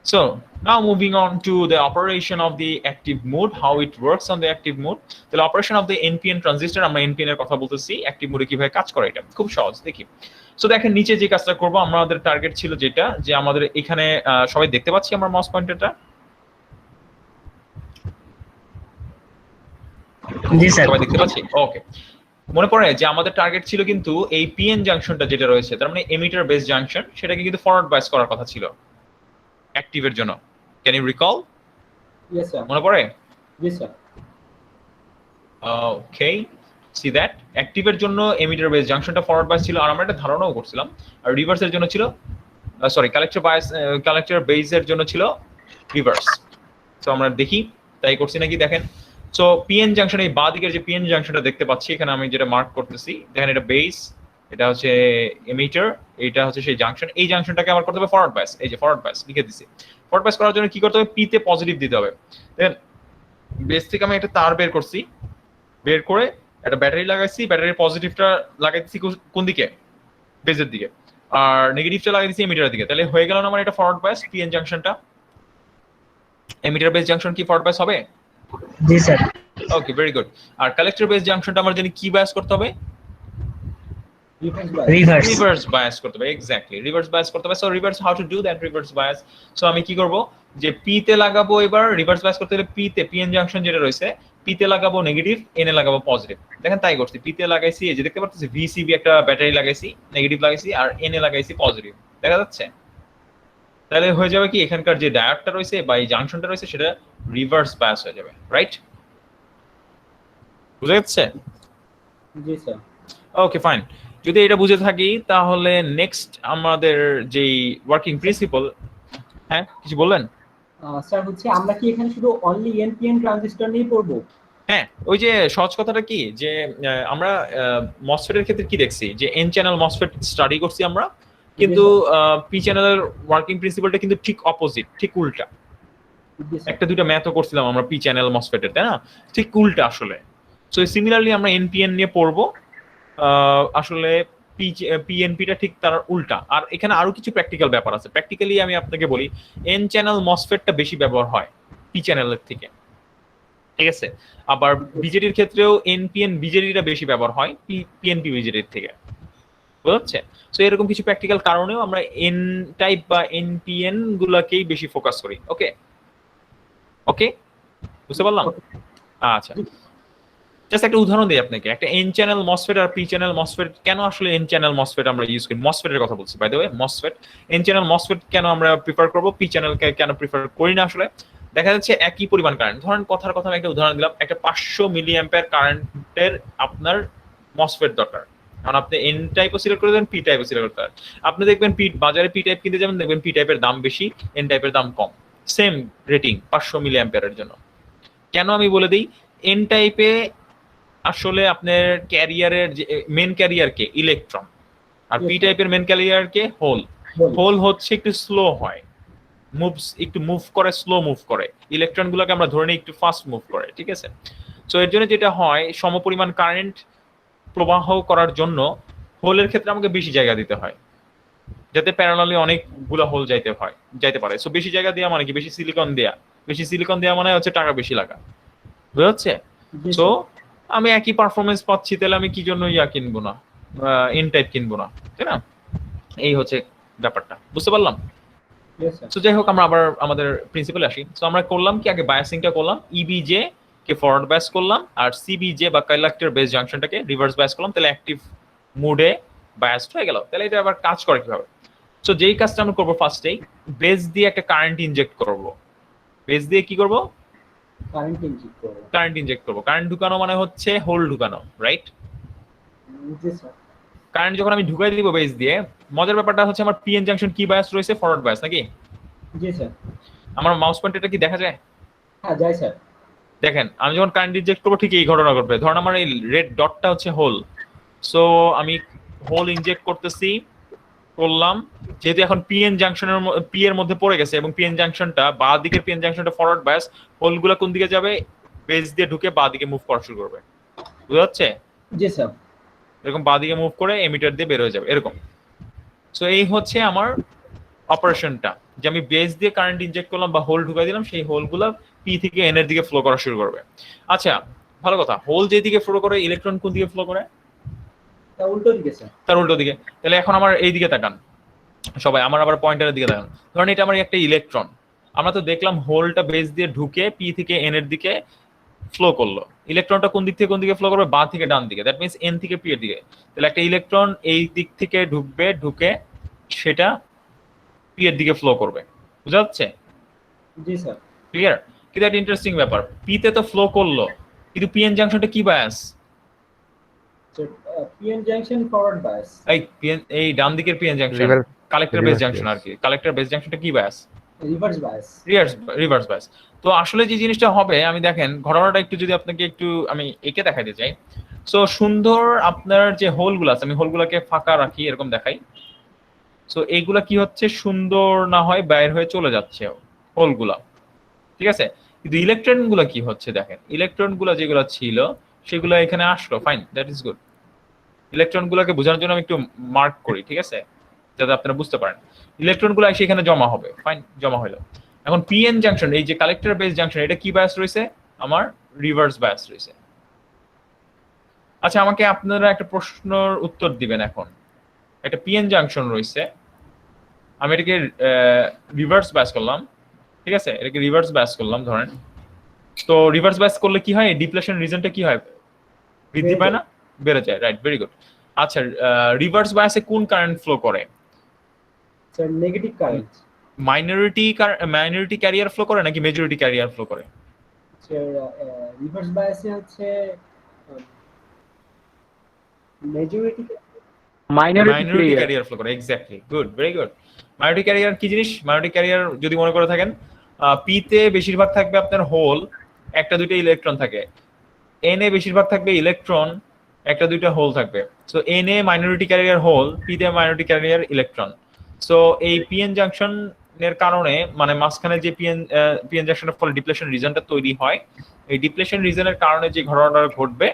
so now moving on to the operation of the active mode, how it works on the active mode. তাহলে operation of the NPN transistor, আমরা এনপিএন এর কথা বলতেছি, অ্যাক্টিভ মোডে কিভাবে কাজ করে, এটা খুব সহজ, দেখি। সো দেখেন নিচে যে কাজটা করব, আমাদের টার্গেট ছিল যেটা, যে আমাদের এখানে সবাই দেখতে পাচ্ছি আমরা মাউস পয়েন্টারটা, জি স্যার। সবাই দেখতে পাচ্ছি? ওকে, মনে পড়ে যে আমাদের টার্গেট ছিল কিন্তু এই পিএন জাংশনটা যেটা রয়েছে, তার মানে এমিটার বেস জাংশন, সেটাকে কিন্তু ফরওয়ার্ড বাইস করার কথা ছিল অ্যাক্টিভের জন্য। Can you recall? Yes, sir. মনে পড়ে? Yes, sir. Okay, see that অ্যাক্টিভের জন্য এমিটার বেস জাংশনটা ফরওয়ার্ড বাইস ছিল, আর আমরা একটা ধারণাও করছিলাম, আর রিভার্সের জন্য ছিল, সরি কালেক্টর বাইস, কালেক্টর বেসের জন্য ছিল রিভার্স। সো আমরা দেখি তাই করছি নাকি, দেখেন। সো পিএন জাংশন, এই বাঁ দিকের যে পিএন জাংশনটা দেখতে পাচ্ছি এখানে আমি যেটা মার্ক করতেছি, দেখেন এটা বেস, এটা হচ্ছে এমিটার, এটা হচ্ছে সেই জাংশন। এই জাংশনটাকে আমার করতে হবে ফরওয়ার্ড বাইস, এই যে ফরওয়ার্ড বাইস লিখে দিছি। ফরওয়ার্ড বাইস করার জন্য কি করতে হবে, পি তে পজিটিভ দিতে হবে। দেন বেস থেকে আমি একটা তার বের করছি, বের করে একটা ব্যাটারি লাগাইছি, ব্যাটারির পজিটিভটা লাগাইছি কোন দিকে, বেজের দিকে, আর নেগেটিভটা লাগাই দিছি এমিটারের দিকে। তাহলে হয়ে গেল না আমার এটা ফরওয়ার্ড বাইস পিএন জাংশনটা। এমিটার বেস জাংশন কি ফরওয়ার্ড বাইস হবে? জি স্যার। Okay, very good. আর কালেক্টর বেস জাংশনটা আমার জানি কি বায়াস করতে হবে, রিভার্স। রিভার্স বায়াস করতে হবে, এক্স্যাক্টলি রিভার্স বায়াস করতে হবে। So reverse, how to do that reverse bias? So আমি কি করব, যে পি তে লাগাবো, এবার রিভার্স বায়াস করতে হলে পি তে, পিএন জাংশন যেটা রয়েছে, পি তে লাগাবো নেগেটিভ, এন এ লাগাবো পজিটিভ। দেখেন তাই করছি, পি তে লাগাইছি, এই যে দেখতে পাচ্ছেন ভিসিবি একটা ব্যাটারি লাগাইছি, নেগেটিভ লাগাইছি, আর এন এ লাগাইছি পজিটিভ, দেখা যাচ্ছে? তাহলে হয়ে যাবে কি, এখানকার যে ডায়োডটা রয়েছে বা এই জাংশনটা রয়েছে সেটা রিভার্স বায়াস হয়ে যাবে, রাইট? বুঝা যাচ্ছে? জি স্যার। ওকে ফাইন, যদি এটা বুঝে থাকি তাহলে নেক্সট আমাদের যেই ওয়ার্কিং প্রিন্সিপল, হ্যাঁ কিছু বললেন? স্যার হচ্ছে আমরা কি এখানে শুধু অনলি এনপিএন ট্রানজিস্টর নিয়ে পড়বো? হ্যাঁ, ওই যে সহজ কথাটা কি, যে আমরা মসফেটের ক্ষেত্রে কি দেখছি, যে এন চ্যানেল মসফেট স্টাডি করছি আমরা, কিন্তু পি চ্যানেলের ওয়ার্কিং প্রিন্সিপলটা কিন্তু ঠিক অপোজিট, ঠিক উল্টা। জি স্যার। একটা দুইটা ম্যাথও করছিলাম আমরা পি চ্যানেল মসফেটের, তাই না? ঠিক উল্টা আসলে। সো সিমিলারলি আমরা এনপিএন নিয়ে পড়বো, আসলে পিএনপিটা ঠিক তার উল্টা। আর এখানে আরো কিছু প্র্যাকটিক্যাল ব্যাপার আছে। প্র্যাকটিক্যালি আমি আপনাকে বলি, এন চ্যানেল মসফেটটা বেশি ব্যবহার হয় পি চ্যানেলের থেকে, ঠিক আছে? আবার বিজেডির ক্ষেত্রেও এনপিএন বিজেডিটা বেশি ব্যবহার হয় পিএনপি বিজেডির থেকে, বুঝছে? সো এরকম কিছু প্র্যাকটিক্যাল কারণেও আমরা এন টাইপ বা এনপিএন গুলাকেই বেশি ফোকাস করি। ওকে ওকে, বুঝতে পারলাম? আচ্ছা, জাস্ট একটা উদাহরণ দিই আপনাকে, একটা এন চ্যানেল মসফেট আর পি চ্যানেল মসফেট, কেন আসলে এন চ্যানেল মসফেট আমরা ইউজ করি, মসফেটের কথা বলছি by the way, MOSFET N channel MOSFET কেন আমরা প্রিফার করব, পি চ্যানেলকে কেন প্রিফার করি না? আসলে দেখা যাচ্ছে একই পরিমাণ কারেন্ট, ধরেন কথার কথা আমি একটা উদাহরণ দিলাম, একটা 500 মিলি অ্যাম্পিয়ার কারেন্টের আপনার মসফেট দরকার, কারণ আপনি এন টাইপও সিলেক্ট করে দেন, পি টাইপও সিলেক্ট করতে পারেন। আপনি দেখবেন পি বাজারে পি টাইপ কিনতে যাবেন, দেখবেন পি টাইপের দাম বেশি, এন টাইপের দাম কম, সেম রেটিং 500 মিলি অ্যাম্পিয়ারের জন্য। কেন আমি বলে দিই, এন টাইপে আসলে আপনার ক্যারিয়ারের যে মেন ক্যারিয়ারকে ইলেকট্রন, আর পি টাইপের মেন ক্যারিয়ারকে হোল। হোল হচ্ছে একটু স্লো হয়, মুভস একটু মুভ করে, স্লো মুভ করে, ইলেকট্রনগুলোকে আমরা ধরে নিই একটু ফাস্ট মুভ করে, ঠিক আছে। সো এর জন্য যেটা হয়, সমপরিমাণ কারেন্ট প্রবাহ করার জন্য হোলের ক্ষেত্রে আমাকে বেশি জায়গা দিতে হয়, যাতে প্যারালালি অনেকগুলো হোল যাইতে পারে। সো বেশি জায়গা দেওয়া মানে কি, বেশি সিলিকন দেওয়া মানে হচ্ছে টাকা বেশি লাগা, বুঝা যাচ্ছে? জি সো স্যার। আমি একই পারফরমেন্স পাচ্ছি, তাহলে আমি কি জন্য কিনবো না, এন টাইপ কিনবো না, তাই না? এই হচ্ছে ব্যাপারটা, বুঝতে পারলাম? Yes sir. সো যাই হোক, আমরা আবার আমাদের প্রিন্সিপালে আসি। সো আমরা করলাম কি, আগে বায়াসিংটা করলাম, ইবিজে কে ফরওয়ার্ড বায়াস করলাম, আর সিবিজে বা কালেক্টর বেস জাংশনটাকে রিভার্স বায়াস করলাম, তাহলে অ্যাক্টিভ মোডে বায়াসড হয়ে গেল। তাহলে এটা আবার কাজ করে কিভাবে? সো যেই কাজটা আমরা করবো, ফার্স্টেই বেস দিয়ে একটা কারেন্ট ইনজেক্ট করব। বেস দিয়ে কি করব? কারেন্ট ইনজেক্ট করব। কারেন্ট ইনজেক্ট করব। কারেন্ট ঢুকানো মানে হচ্ছে হোল ঢুকানো, রাইট? জি স্যার। কারেন্ট যখন আমি ঢুকাই দিব বেস দিয়ে, মজার ব্যাপারটা হচ্ছে আমার পিএন জাংশন কি বায়াস রয়েছে? ফরওয়ার্ড বায়াস, নাকি? জি স্যার। আমার মাউস পয়েন্টারটা কি দেখা যায়? হ্যাঁ যাই স্যার। দেখেন, আমি যখন কারেন্ট ইনজেক্ট করবো ঠিক এই ঘটনা ঘটবে। ধরুন আমার এই রেড ডটটা হচ্ছে হোল, সো আমি হোল ইনজেক্ট করলাম, যেহেতু এখন পিএন জাংশনের পি এর মধ্যে পড়ে গেছে এবং পিএন জাংশনটা বাঁ দিকের পিএন জাংশনটা ফরওয়ার্ড বায়াস, হোলগুলো কোন দিকে যাবে? বেস দিয়ে ঢুকে বাঁ দিকে মুভ করা শুরু করবে, বুঝা যাচ্ছে? জি স্যার। এরকম বাঁ দিকে মুভ করে এমিটার দিয়ে বের হয়ে যাবে, এরকম। সো এই হচ্ছে আমার অপারেশনটা, যে আমি বেস দিয়ে কারেন্ট ইনজেক্ট করলাম বা হোল ঢুকাই দিলাম, সেই হোলগুলো পি থেকে এন এর দিকে ফ্লো করা শুরু করবে। আচ্ছা, ভালো কথা, হোল যেদিকে ফ্লো করে, ইলেকট্রন কোন দিকে ফ্লো করে? তা উল্টো দিকে স্যার। তার উল্টো দিকে। তাহলে এখন আমার এই দিকে তাকান সবাই, আমার আবার পয়েন্টারের দিকে তাকান। ধরেন এটা আমার একটা ইলেকট্রন, আমরা তো দেখলাম হোলটা বেস দিয়ে ঢুকে পি থেকে এন এর দিকে ফ্লো করলো। ইলেকট্রনটা কোন দিক থেকে কোন দিকে ফ্লো করবে? বাঁ থেকে ডান দিকে, দ্যাট মিন্স এন থেকে পি এর দিকে। তাহলে একটা ইলেকট্রন এই দিক থেকে ঢুকে সেটা পি এর দিকে ফ্লো করবে, বুঝা যাচ্ছে? জি স্যার। ক্লিয়ার? কিন্তু একটা ইন্টারেস্টিং ব্যাপার, পি তে তো ফ্লো করলো, কিন্তু পিএন জাংশনটা কি bias? PN junction forward bias. এই ডান দিকের PN junction, Reverse- collector base reverse junction bias. আর কি, কালেক্টর বেস জাংশনটা কি bias? Reverse bias. Reverse bias. তো আসলে যে জিনিসটা হবে, আমি দেখেন ঘটনাটা একটু যদি আপনাকে একটু আমি এঁকে দেখাইতে চাই। সো সুন্দর আপনার যে হোলগুলো আছে, আমি হোলগুলোকে ফাঁকা রাখি, এরকম দেখাই। সো এইগুলা কি হচ্ছে, সুন্দর না হয় বাইর হয়ে চলে যাচ্ছে হোলগুলা, ঠিক আছে? কিন্তু ইলেকট্রন গুলা কি হচ্ছে দেখেন, ইলেকট্রন গুলা যেগুলো ছিল সেগুলো এখানে আসলো, fine, that is good. Electron গুলাকে বোঝানোর জন্য আমি একটু মার্ক করি, ঠিক আছে, যাতে আপনারা বুঝতে পারেন। ইলেকট্রন গুলো এসে এখানে জমা হবে, ফাইন, জমা হলো। এখন পিএন জাংশন, এই যে কালেক্টর বেস জাংশন, এটা কি বায়াস রয়েছে? আমার রিভার্স বায়াস রয়েছে। আচ্ছা, আমাকে আপনারা একটা প্রশ্নের উত্তর দিবেন। এখন একটা পিএন জাংশন রয়েছে, আমি এটাকে রিভার্স বায়াস করলাম, ঠিক আছে, এটাকে রিভার্স বায়াস করলাম ধরেন। তো রিভার্স বায়াস করলে কি হয়? ডিপ্লেশন রিজনটা কি হয়? বৃদ্ধি পায় না, বেড়ে যায়, রাইট, ভেরি গুড। আচ্ছা, রিভার্স বায়াসে কোন কারেন্ট ফ্লো করে? Sir negative current. Minority career flow করে নাকি মেজরিটি ক্যারিয়ার ফ্লো করে? স্যার রিভার্স বায়াসে হচ্ছে মেজরিটি মাইনরিটি ক্যারিয়ার ফ্লো করে, exactly, good, very good. Minority career কি জিনিস? মাইনরিটি ক্যারিয়ার যদি মনে করে থাকেন, পি তে বেশিরভাগ থাকবে আপনার হোল, একটা দুইটা ইলেকট্রন থাকে। এন এ বেশিরভাগ থাকবে ইলেকট্রন, একটা দুইটা হোল থাকবে। সো এন এ মাইনরিটি ক্যারিয়ার হোল, পি তে মাইনরিটি ক্যারিয়ার ইলেকট্রন। সো এই পিএন জাংশনের কারণে, মানে মাঝখানে যে পিএন জাংশনের ফলে ডিপ্লেশন রিজনটা তৈরি হয়, এই ডিপ্লেশন রিজনের কারণে যে ঘটনাটা ঘটবে,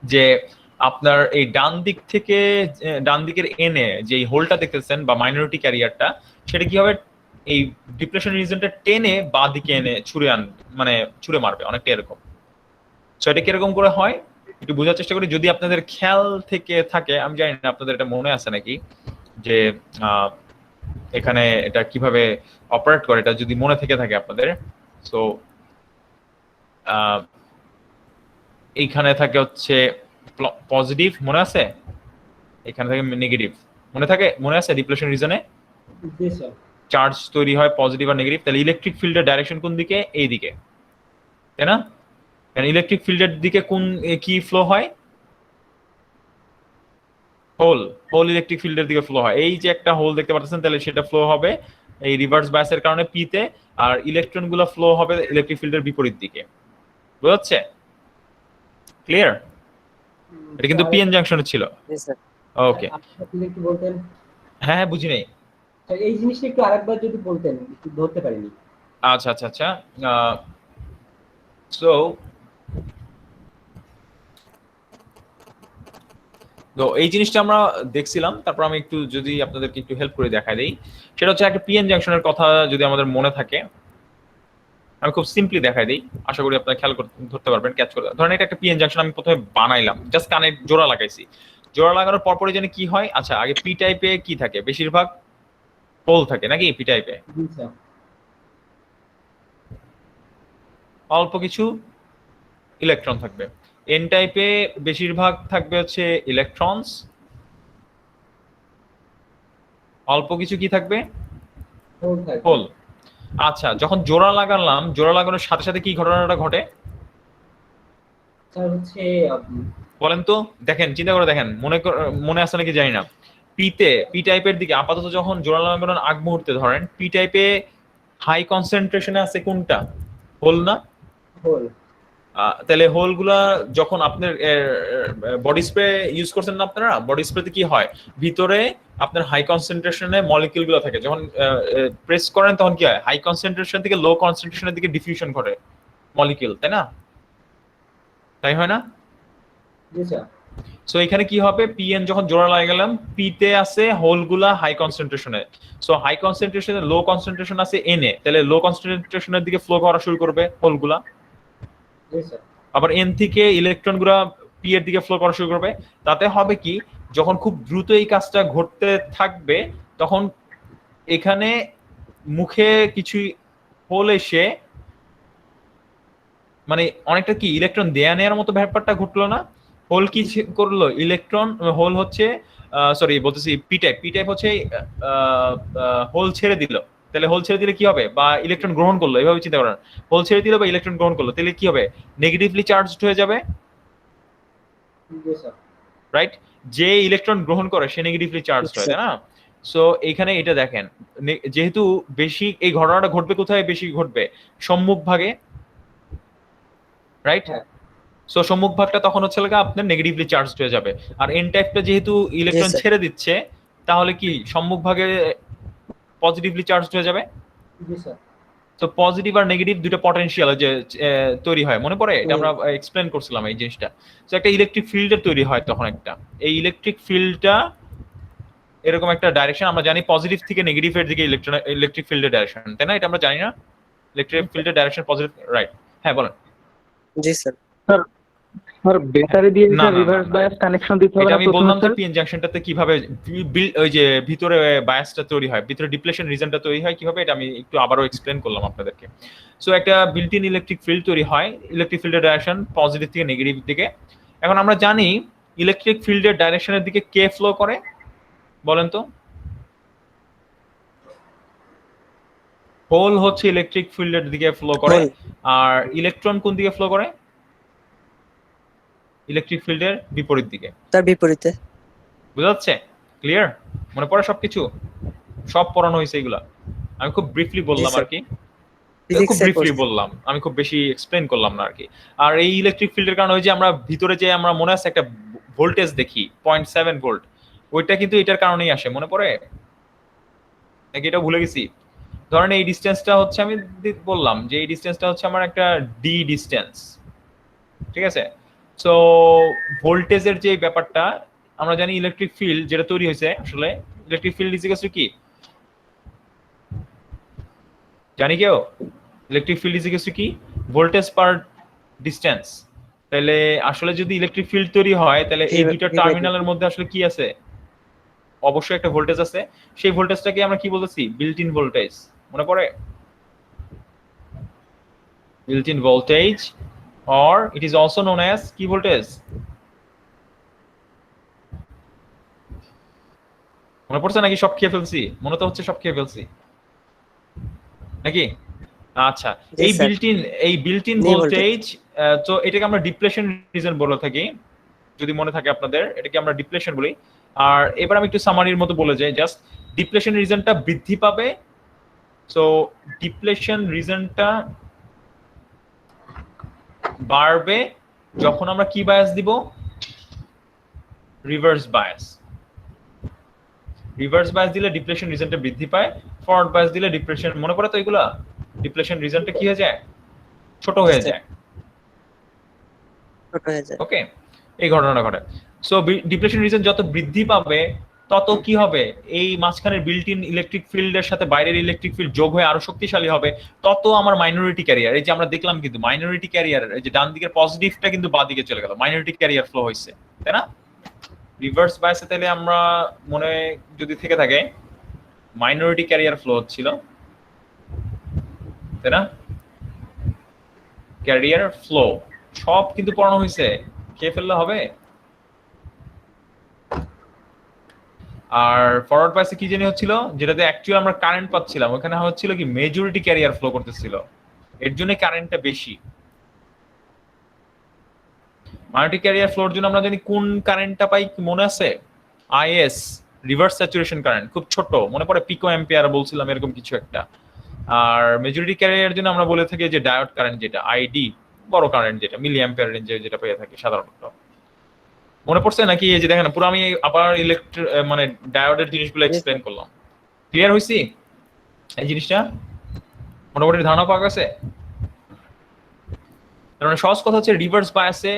যে আপনার এই ডান দিকের এনে যে হোলটা দেখতেছেন বা মাইনরিটি ক্যারিয়ারটা, সেটা কি হবে? এই ডিপ্লেশন রিজনটা টেনে বাঁ দিকে এনে ছুঁড়ে মারবে, অনেকটা এরকম। সো এটা কিরকম করে হয় একটু বোঝার চেষ্টা করি। যদি আপনাদের খেয়াল থেকে থাকে, আমি জানি না আপনাদের এটা মনে আছে নাকি, যে এখানে এটা কিভাবে অপারেট করে, এটা যদি মনে থেকে থাকে আপনাদের। সো এইখানে থাকে হচ্ছে পজিটিভ, মনে আছে? এখানে থাকে নেগেটিভ, মনে আছে? ডিপ্লেশন রিজনে জি স্যার। চার্জ তৈরি হয় পজিটিভ আর নেগেটিভ। তাহলে ইলেকট্রিক ফিল্ডের ডাইরেকশন কোন দিকে? এই দিকে, তাই না? কারণ ইলেকট্রিক ফিল্ডের দিকে কি ফ্লো হয়? হোল ইলেকট্রিক ফিল্ডের দিকে ফ্লো হয়। এই যে একটা হোল দেখতে পাচ্ছেন, তাহলে সেটা ফ্লো হবে এই রিভার্স বায়াসের কারণে পি তে, আর ইলেকট্রন গুলো ফ্লো হবে ইলেকট্রিক ফিল্ডের বিপরীত দিকে, বুঝা যাচ্ছে? ক্লিয়ার? এটা কিন্তু পিএন জাংশনে ছিল। ওকে, আপনি একটু বলতেন। হ্যাঁ, বুঝি নাই। তো এই জিনিসটা একটু আরেকবার যদি বলতেন, একটু ধরতে পারিনি। আচ্ছা আচ্ছা আচ্ছা, সো তো এই জিনিসটা আমরা দেখছিলাম, তারপর আমি একটু যদি আপনাদেরকে একটু হেল্প করে দেখাই দেই, সেটা হচ্ছে একটা পিএন জাংশনের কথা যদি আমাদের মনে থাকে, আমি খুব সিম্পলি দেখাই দিই, আশা করি আপনারা খেয়াল ধরতে পারবেন, ক্যাচ করে। ধরেন এটা একটা পিএন জাংশন আমি প্রথমে বানাইলাম, জাস্ট কানে জোড়া লাগাইছি। জোড়া লাগানোর পরপরই জানি কি হয়, আচ্ছা আগে পি টাইপে কি থাকে, বেশিরভাগ হোল থাকে নাকি পি টাইপে, জি স্যার। অল্প কিছু ইলেকট্রন থাকবে। এন টাইপে বেশিরভাগ থাকবে হচ্ছে ইলেকট্রনস, অল্প কিছু কি থাকবে, হোল থাকবে। হোল। আচ্ছা, যখন জোড়া লাগালাম, জোড়া লাগানোর সাথে সাথে কি ঘটনাটা ঘটে স্যার হচ্ছে বলেন তো? দেখেন, চিন্তা করে দেখেন, মনে আছে নাকি জানি না, পি টাইপের দিকে আপাতত যখন জোড়া লাগানোর আগ মুহূর্তে ধরেন পি টাইপে হাই কনসেন্ট্রেশনে আছে কোনটা, হোল না? হোল। তাহলে হোলগুলা যখন আপনার বডি স্প্রে ইউজ করছেন না আপনারা, বডি স্প্রেতে কি হয়, ভিতরে আপনার হাই কনসেন্ট্রেশনে মলিকিউল গুলো থাকে, যখন প্রেস করেন তখন কি হয়, হাই কনসেন্ট্রেশন থেকে লো কনসেন্ট্রেশনের দিকে ডিফিউশন ঘটে মলিকিউল, তাই না? তাই হয় না? জি স্যার। সো এখানে কি হবে, পিএন যখন জোড়া লাগিয়ে গেলাম, পি তে আছে হোলগুলা হাই কনসেন্ট্রেশনে, সো হাই কনসেন্ট্রেশনে লো কনসেন্ট্রেশন আছে এনে, তাহলে লো কনসেন্ট্রেশনের দিকে ফ্লো করা শুরু করবে হোলগুলা। জি স্যার। আবার এন থেকে ইলেকট্রন গুলা পি এর দিকে ফ্লো করা শুরু করবে। তাতে হবে কি, যখন খুব দ্রুত এই কাজটা ঘটতে থাকবে, তখন এখানে মুখে কিছু হোল এসে, মানে অনেকটা কি ইলেকট্রন দেয়া নেওয়ার মতো ব্যাপারটা ঘটলো না? হোল কি করলো, ইলেকট্রন হোল হচ্ছে, সরি বলতেছি পি টাইপ হচ্ছে হোল ছেড়ে দিল। তাহলে হোল ছেড়ে দিলে কি হবে, বা ইলেকট্রন গ্রহণ করলো, এভাবে চিন্তা করেন, হোল ছেড়ে দিল বা ইলেকট্রন গ্রহণ করলো, তাহলে কি হবে, নেগেটিভলি চার্জড হয়ে যাবে, জি স্যার। রাইট? যে ইলেকট্রন গ্রহণ করে সে নেগেটিভলি চার্জ হয়, তাই না? সো এখানে এটা দেখেন, যেহেতু বেশি এই ঘটনাটা ঘটবে কোথায়, বেশি ঘটবে সম্মুখ ভাগে, রাইট? হ্যাঁ। সো সম্মুখ ভাগটা তখন হচ্ছে লাগা আপনার নেগেটিভলি চার্জড হয়ে যাবে। আর এন টাইপটা যেহেতু ইলেকট্রন ছেড়ে দিচ্ছে, তাহলে কি সম্মুখ ভাগে পজিটিভলি চার্জড হয়ে যাবে। জি স্যার। তো পজিটিভ আর নেগেটিভ দুটো পটেনশিয়াল যে তৈরি হয়, মনে পড়ে? এটা আমরা এক্সপ্লেন করছিলাম এই জিনিসটা। তো একটা ইলেকট্রিক ফিল্ডের তৈরি হয় তখন একটা, এই ইলেকট্রিক ফিল্ডটা এরকম একটা ডাইরেকশন, আমরা জানি পজিটিভ থেকে নেগেটিভের দিকে ইলেকট্রিক ফিল্ডের ডাইরেকশন, তাই না? এটা আমরা জানি না, ইলেকট্রিক ফিল্ডের ডাইরেকশন পজিটিভ, রাইট? হ্যাঁ বলেন। জি স্যার। স্যার ব্যাটারি দিয়ে না, না, রিভার্স না, বায়াস কানেকশন দিতে হবে এটা না আমি প্রথমে বললাম যে স্যার? পিএন জাংশনটাতে কিভাবে ওই যে ভিতরে বায়াসটা তৈরি হয়, ভিতরে ডিপ্লেশন রিজনটা তৈরি হয় কিভাবে, এটা আমি একটু আবারও এক্সপ্লেন করলাম আপনাদেরকে। সো একটা বিল্ট ইন ইলেকট্রিক ফিল্ড তৈরি হয়, ইলেকট্রিক ফিল্ডের ডাইরেকশন পজিটিভ থেকে নেগেটিভ দিকে। এখন আমরা জানি ইলেকট্রিক ফিল্ডের ডাইরেকশনের দিকে কে ফ্লো করে, বলেন তো? হোল হচ্ছে ইলেকট্রিক ফিল্ডের দিকে ফ্লো করে, আর ইলেকট্রন কোন দিকে ফ্লো করে, ইলেকট্রিক ফিল্ডের বিপরীত দিকে, তার বিপরীতে। বুঝা যাচ্ছে? ক্লিয়ার? মনে পড়ে সবকিছু? সব পড়ানো হয়েছে এগুলা, আমি খুব ব্রিফলি বললাম আর কি, খুব ব্রিফলি বললাম, আমি খুব বেশি এক্সপ্লেন করলাম না আর কি। আর এই ইলেকট্রিক ফিল্ডের কারণে ওই যে আমরা ভিতরে যে আমরা মনে আছে একটা ভোল্টেজ দেখি 0.7 ভোল্ট, ওইটা কিন্তু এটার কারণেই আসে, মনে পড়ে নাকি এটা ভুলে গেছি? ধরেন এই ডিসটেন্সটা হচ্ছে, আমি বললাম যে এই ডিসটেন্সটা হচ্ছে আমার একটা ডি ডিসটেন্স, ঠিক আছে? সো ভোল্টেজের যে ব্যাপারটা আমরা জানি, ইলেকট্রিক ফিল্ড যেটা তৈরি হয়েছে, আসলে electric field is equal to কি জানি কেউ? Electric field is equal to কি, ভোল্টেজ পার ডিসটেন্স। তাহলে আসলে যদি ইলেকট্রিক ফিল্ড তৈরি হয়, তাহলে এই দুইটা টার্মিনালের মধ্যে আসলে কি আছে, অবশ্যই একটা ভোল্টেজ আছে। সেই ভোল্টেজটাকে আমরা কি বলতেছি, বিল্ট ইন ভোল্টেজ, মনে পড়ে? Built in voltage, or it is also known as কি ভোল্টেজ, মনে পড়ছে নাকি সব খেয়ে ফেলছি? মনে তো হচ্ছে সব খেয়ে ফেলছি নাকি? আচ্ছা, এই বিল্ট ইন ভোল্টেজ, তো এটাকে আমরা ডিপ্লেশন রিজন বলে থাকি, যদি মনে থাকে আপনাদের, এটাকে আমরা ডিপ্লেশন বলি। আর এবার আমি একটু সামারির মতো বলে যাই, জাস্ট ডিপ্লেশন রিজনটা বৃদ্ধি পাবে। সো ডিপ্লেশন রিজনটা বাড়বে যখন আমরা কি বায়াস দিব, রিভার্স বায়াস। রিভার্স বায়াস দিলে ডিপ্লেশন রিজনটা বৃদ্ধি পায়, ফরওয়ার্ড বায়াস দিলে ডিপ্লেশন, মনে পড়ে তো এগুলা, ডিপ্লেশন রিজনটা কি হয়ে যায়, ছোট হয়ে যায়। ছোট হয়ে যায়। ওকে, এই ঘটনাটা ঘটে। সো ডিপ্লেশন রিজন যত বৃদ্ধি পাবে তত কি হবে, এই মাঝখানের বিল্ট ইন ইলেকট্রিক ফিল্ডের সাথে বাইরের ইলেকট্রিক ফিল্ড যোগ হয়ে আরো শক্তিশালী হবে, তত আমার মাইনরিটি ক্যারিয়ার, এই যে আমরা দেখলাম কিন্তু মাইনরিটি ক্যারিয়ার, এই যে ডান দিকের পজিটিভটা কিন্তু বাঁ দিকে চলে গেল, মাইনরিটি ক্যারিয়ার ফ্লো হয়েছে, তাই না? রিভার্স বায়াসে তাহলে আমরা মনে যদি থেকে থাকে মাইনরিটি ক্যারিয়ার ফ্লো হচ্ছিল, তাই না? ক্যারিয়ার ফ্লো সব কিন্তু পড়ানো হয়েছে, খেয়ে ফেললে হবে। আর ফরওয়ার্ড বায়াসে কি জানি হচ্ছিল, যেটাতে অ্যাকচুয়ালি আমরা কারেন্ট পাচ্ছিলাম, ওখানে হচ্ছিল কি মেজরিটি ক্যারিয়ার ফ্লো করতেছিল, এর জন্য কারেন্টটা বেশি। মাইনরিটি ক্যারিয়ার ফ্লোর জন্য আমরা জানি কোন কারেন্টটা পাই, কি মনে আছে? আইএস, রিভার্স স্যাচুরেশন কারেন্ট, খুব ছোট, মনে পড়ে পিকো অ্যাম্পিয়ার বলছিলাম এরকম কিছু একটা। আর মেজরিটি ক্যারিয়ার জন্য আমরা বলে থাকি যে ডায়োড কারেন্ট, যেটা আইডি, বড় কারেন্ট যেটা মিলি অ্যাম্পিয়ার রেঞ্জে যেটা পেয়ে থাকি সাধারণত। মনে পড়ছে নাকি? এই যে দেখেন পুরো আমি আবার মানে ডায়োডের জিনিসগুলো এক্সপ্লেন করলাম, ক্লিয়ার হইছি এই জিনিসটা? মোটামুটি ধারণা পাওয়া গেছে? তার মানে সহজ কথা হচ্ছে রিভার্স বায়াসে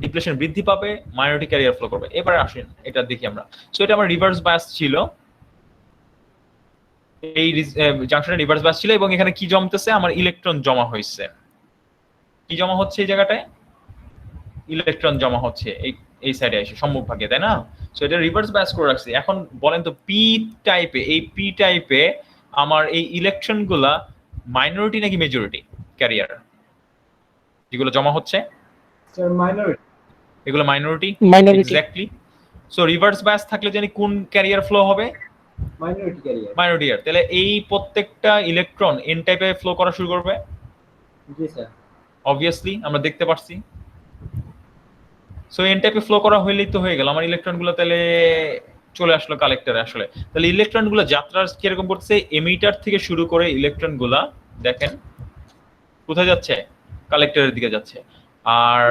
ডিপ্লেশন বৃদ্ধি পাবে, মাইনরিটি ক্যারিয়ার ফ্লো করবে। এবারে আসেন এটা দেখি আমরা। সো এটা আমার রিভার্স বায়াস ছিল, এই জাংশনে রিভার্স বায়াস ছিল, এবং এখানে কি জমতেছে, আমার ইলেকট্রন জমা হয়েছে। কি জমা হচ্ছে এই জায়গাটায়? ইলেকট্রন জমা হচ্ছে এই সাইডে এসে সম্মুখ ভাগে, তাই না? সো এটা রিভার্স বায়াস করে রাখছি। এখন বলেন তো পি টাইপে, এই পি টাইপে আমার এই ইলেকট্রন গুলা মাইনরিটি নাকি মেজরিটি ক্যারিয়ার যেগুলো জমা হচ্ছে? Sir minority. এগুলো minority, minority. Exactly. So reverse bias থাকলে জানি কোন ক্যারিয়ার ফ্লো হবে? Minority carrier. মাইনরিটি। তাহলে এই প্রত্যেকটা ইলেকট্রন এন টাইপে ফ্লো করা শুরু করবে, জি স্যার। অবভিয়াসলি আমরা দেখতে পাচ্ছি। সো এন টাইপে ফ্লো করা হইলেই তো হয়ে গেল, আমার ইলেকট্রনগুলো তাহলে চলে আসলো কালেক্টরে। আসলে তাহলে ইলেকট্রনগুলো যাত্রা কিরকম করতেছে, এমিটার থেকে শুরু করে ইলেকট্রনগুলা দেখেন কোথায় যাচ্ছে, কালেক্টরের দিকে যাচ্ছে। আর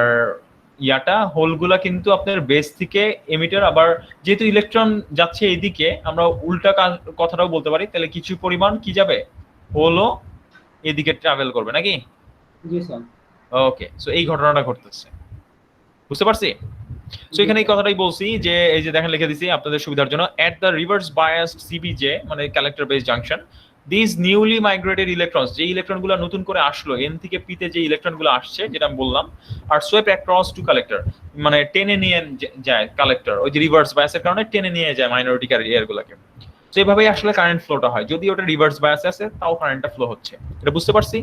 ইয়াটা হোলগুলা কিন্তু আপনার বেস থেকে এমিটার, আবার যেহেতু ইলেকট্রন যাচ্ছে এইদিকে, আমরা উল্টা কথাটাও বলতে পারি, তাহলে কিছু পরিমাণ কি যাবে, হোলও এদিকে ট্রাভেল করবে নাকি? জি স্যার। ওকে, সো এই ঘটনাটা ঘটতেছে, বুঝতে পারছি? সো এখানে এই কথাটাই বলছি যে এই যে দেখেন লিখে দিছি আপনাদের সুবিধার জন্য, at the rivers biased CBZ মানে collector base junction, this newly migrated electrons, যে ইলেকট্রনগুলো নতুন করে আসলো এন থেকে পি তে, যে ইলেকট্রনগুলো আসছে যেটা আমি বললাম, আর সোয়েপ অ্যাক্রস টু কালেক্টর, মানে টেনে নিয়ে যায় কালেক্টর, ওই যে রিভার্স বায়াসের কারণে টেনে নিয়ে যায় মাইনরিটি ক্যারিয়ারগুলোকে। তো এইভাবেই আসলে কারেন্ট ফ্লোটা হয়, যদি ওটা রিভার্স বায়াস আছে তাও কারেন্টটা ফ্লো হচ্ছে। এটা বুঝতে পারছি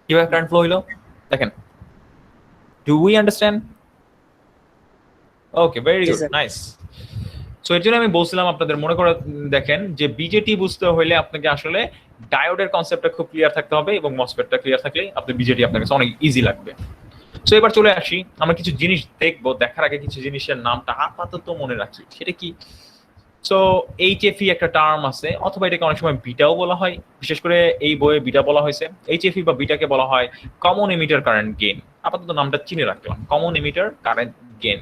কিভাবে কারেন্ট ফ্লো হইলো? দেখেন, do we understand? Okay, very good, nice. So এর জন্য আমি বলছিলাম আপনাদের, মনে করে দেখেন যে বিজেটি বুঝতে হলে আপনাকে আসলে ডায়োডের কনসেপ্টটা খুব ক্লিয়ার থাকতে হবে, এবং মসফেটটা ক্লিয়ার থাকলে আপনি বিজেটি আপনার কাছে অনেক ইজি লাগবে। সো এবার চলে আসি, আমরা কিছু জিনিস দেখবো, দেখার আগে কিছু জিনিসের নামটা আপাতত মনে রাখি। সেটা কি? সো এইচএফই একটা টার্ম আছে, অথবা এটাকে অনেক সময় বিটাও বলা হয়, বিশেষ করে এই বইয়ে বিটা বলা হয়েছে। এইচএফই বা বিটাকে বলা হয় কমন এমিটার কারেন্ট গেইন। আপাতত নামটা চিনে রাখলাম, common emitter current gain.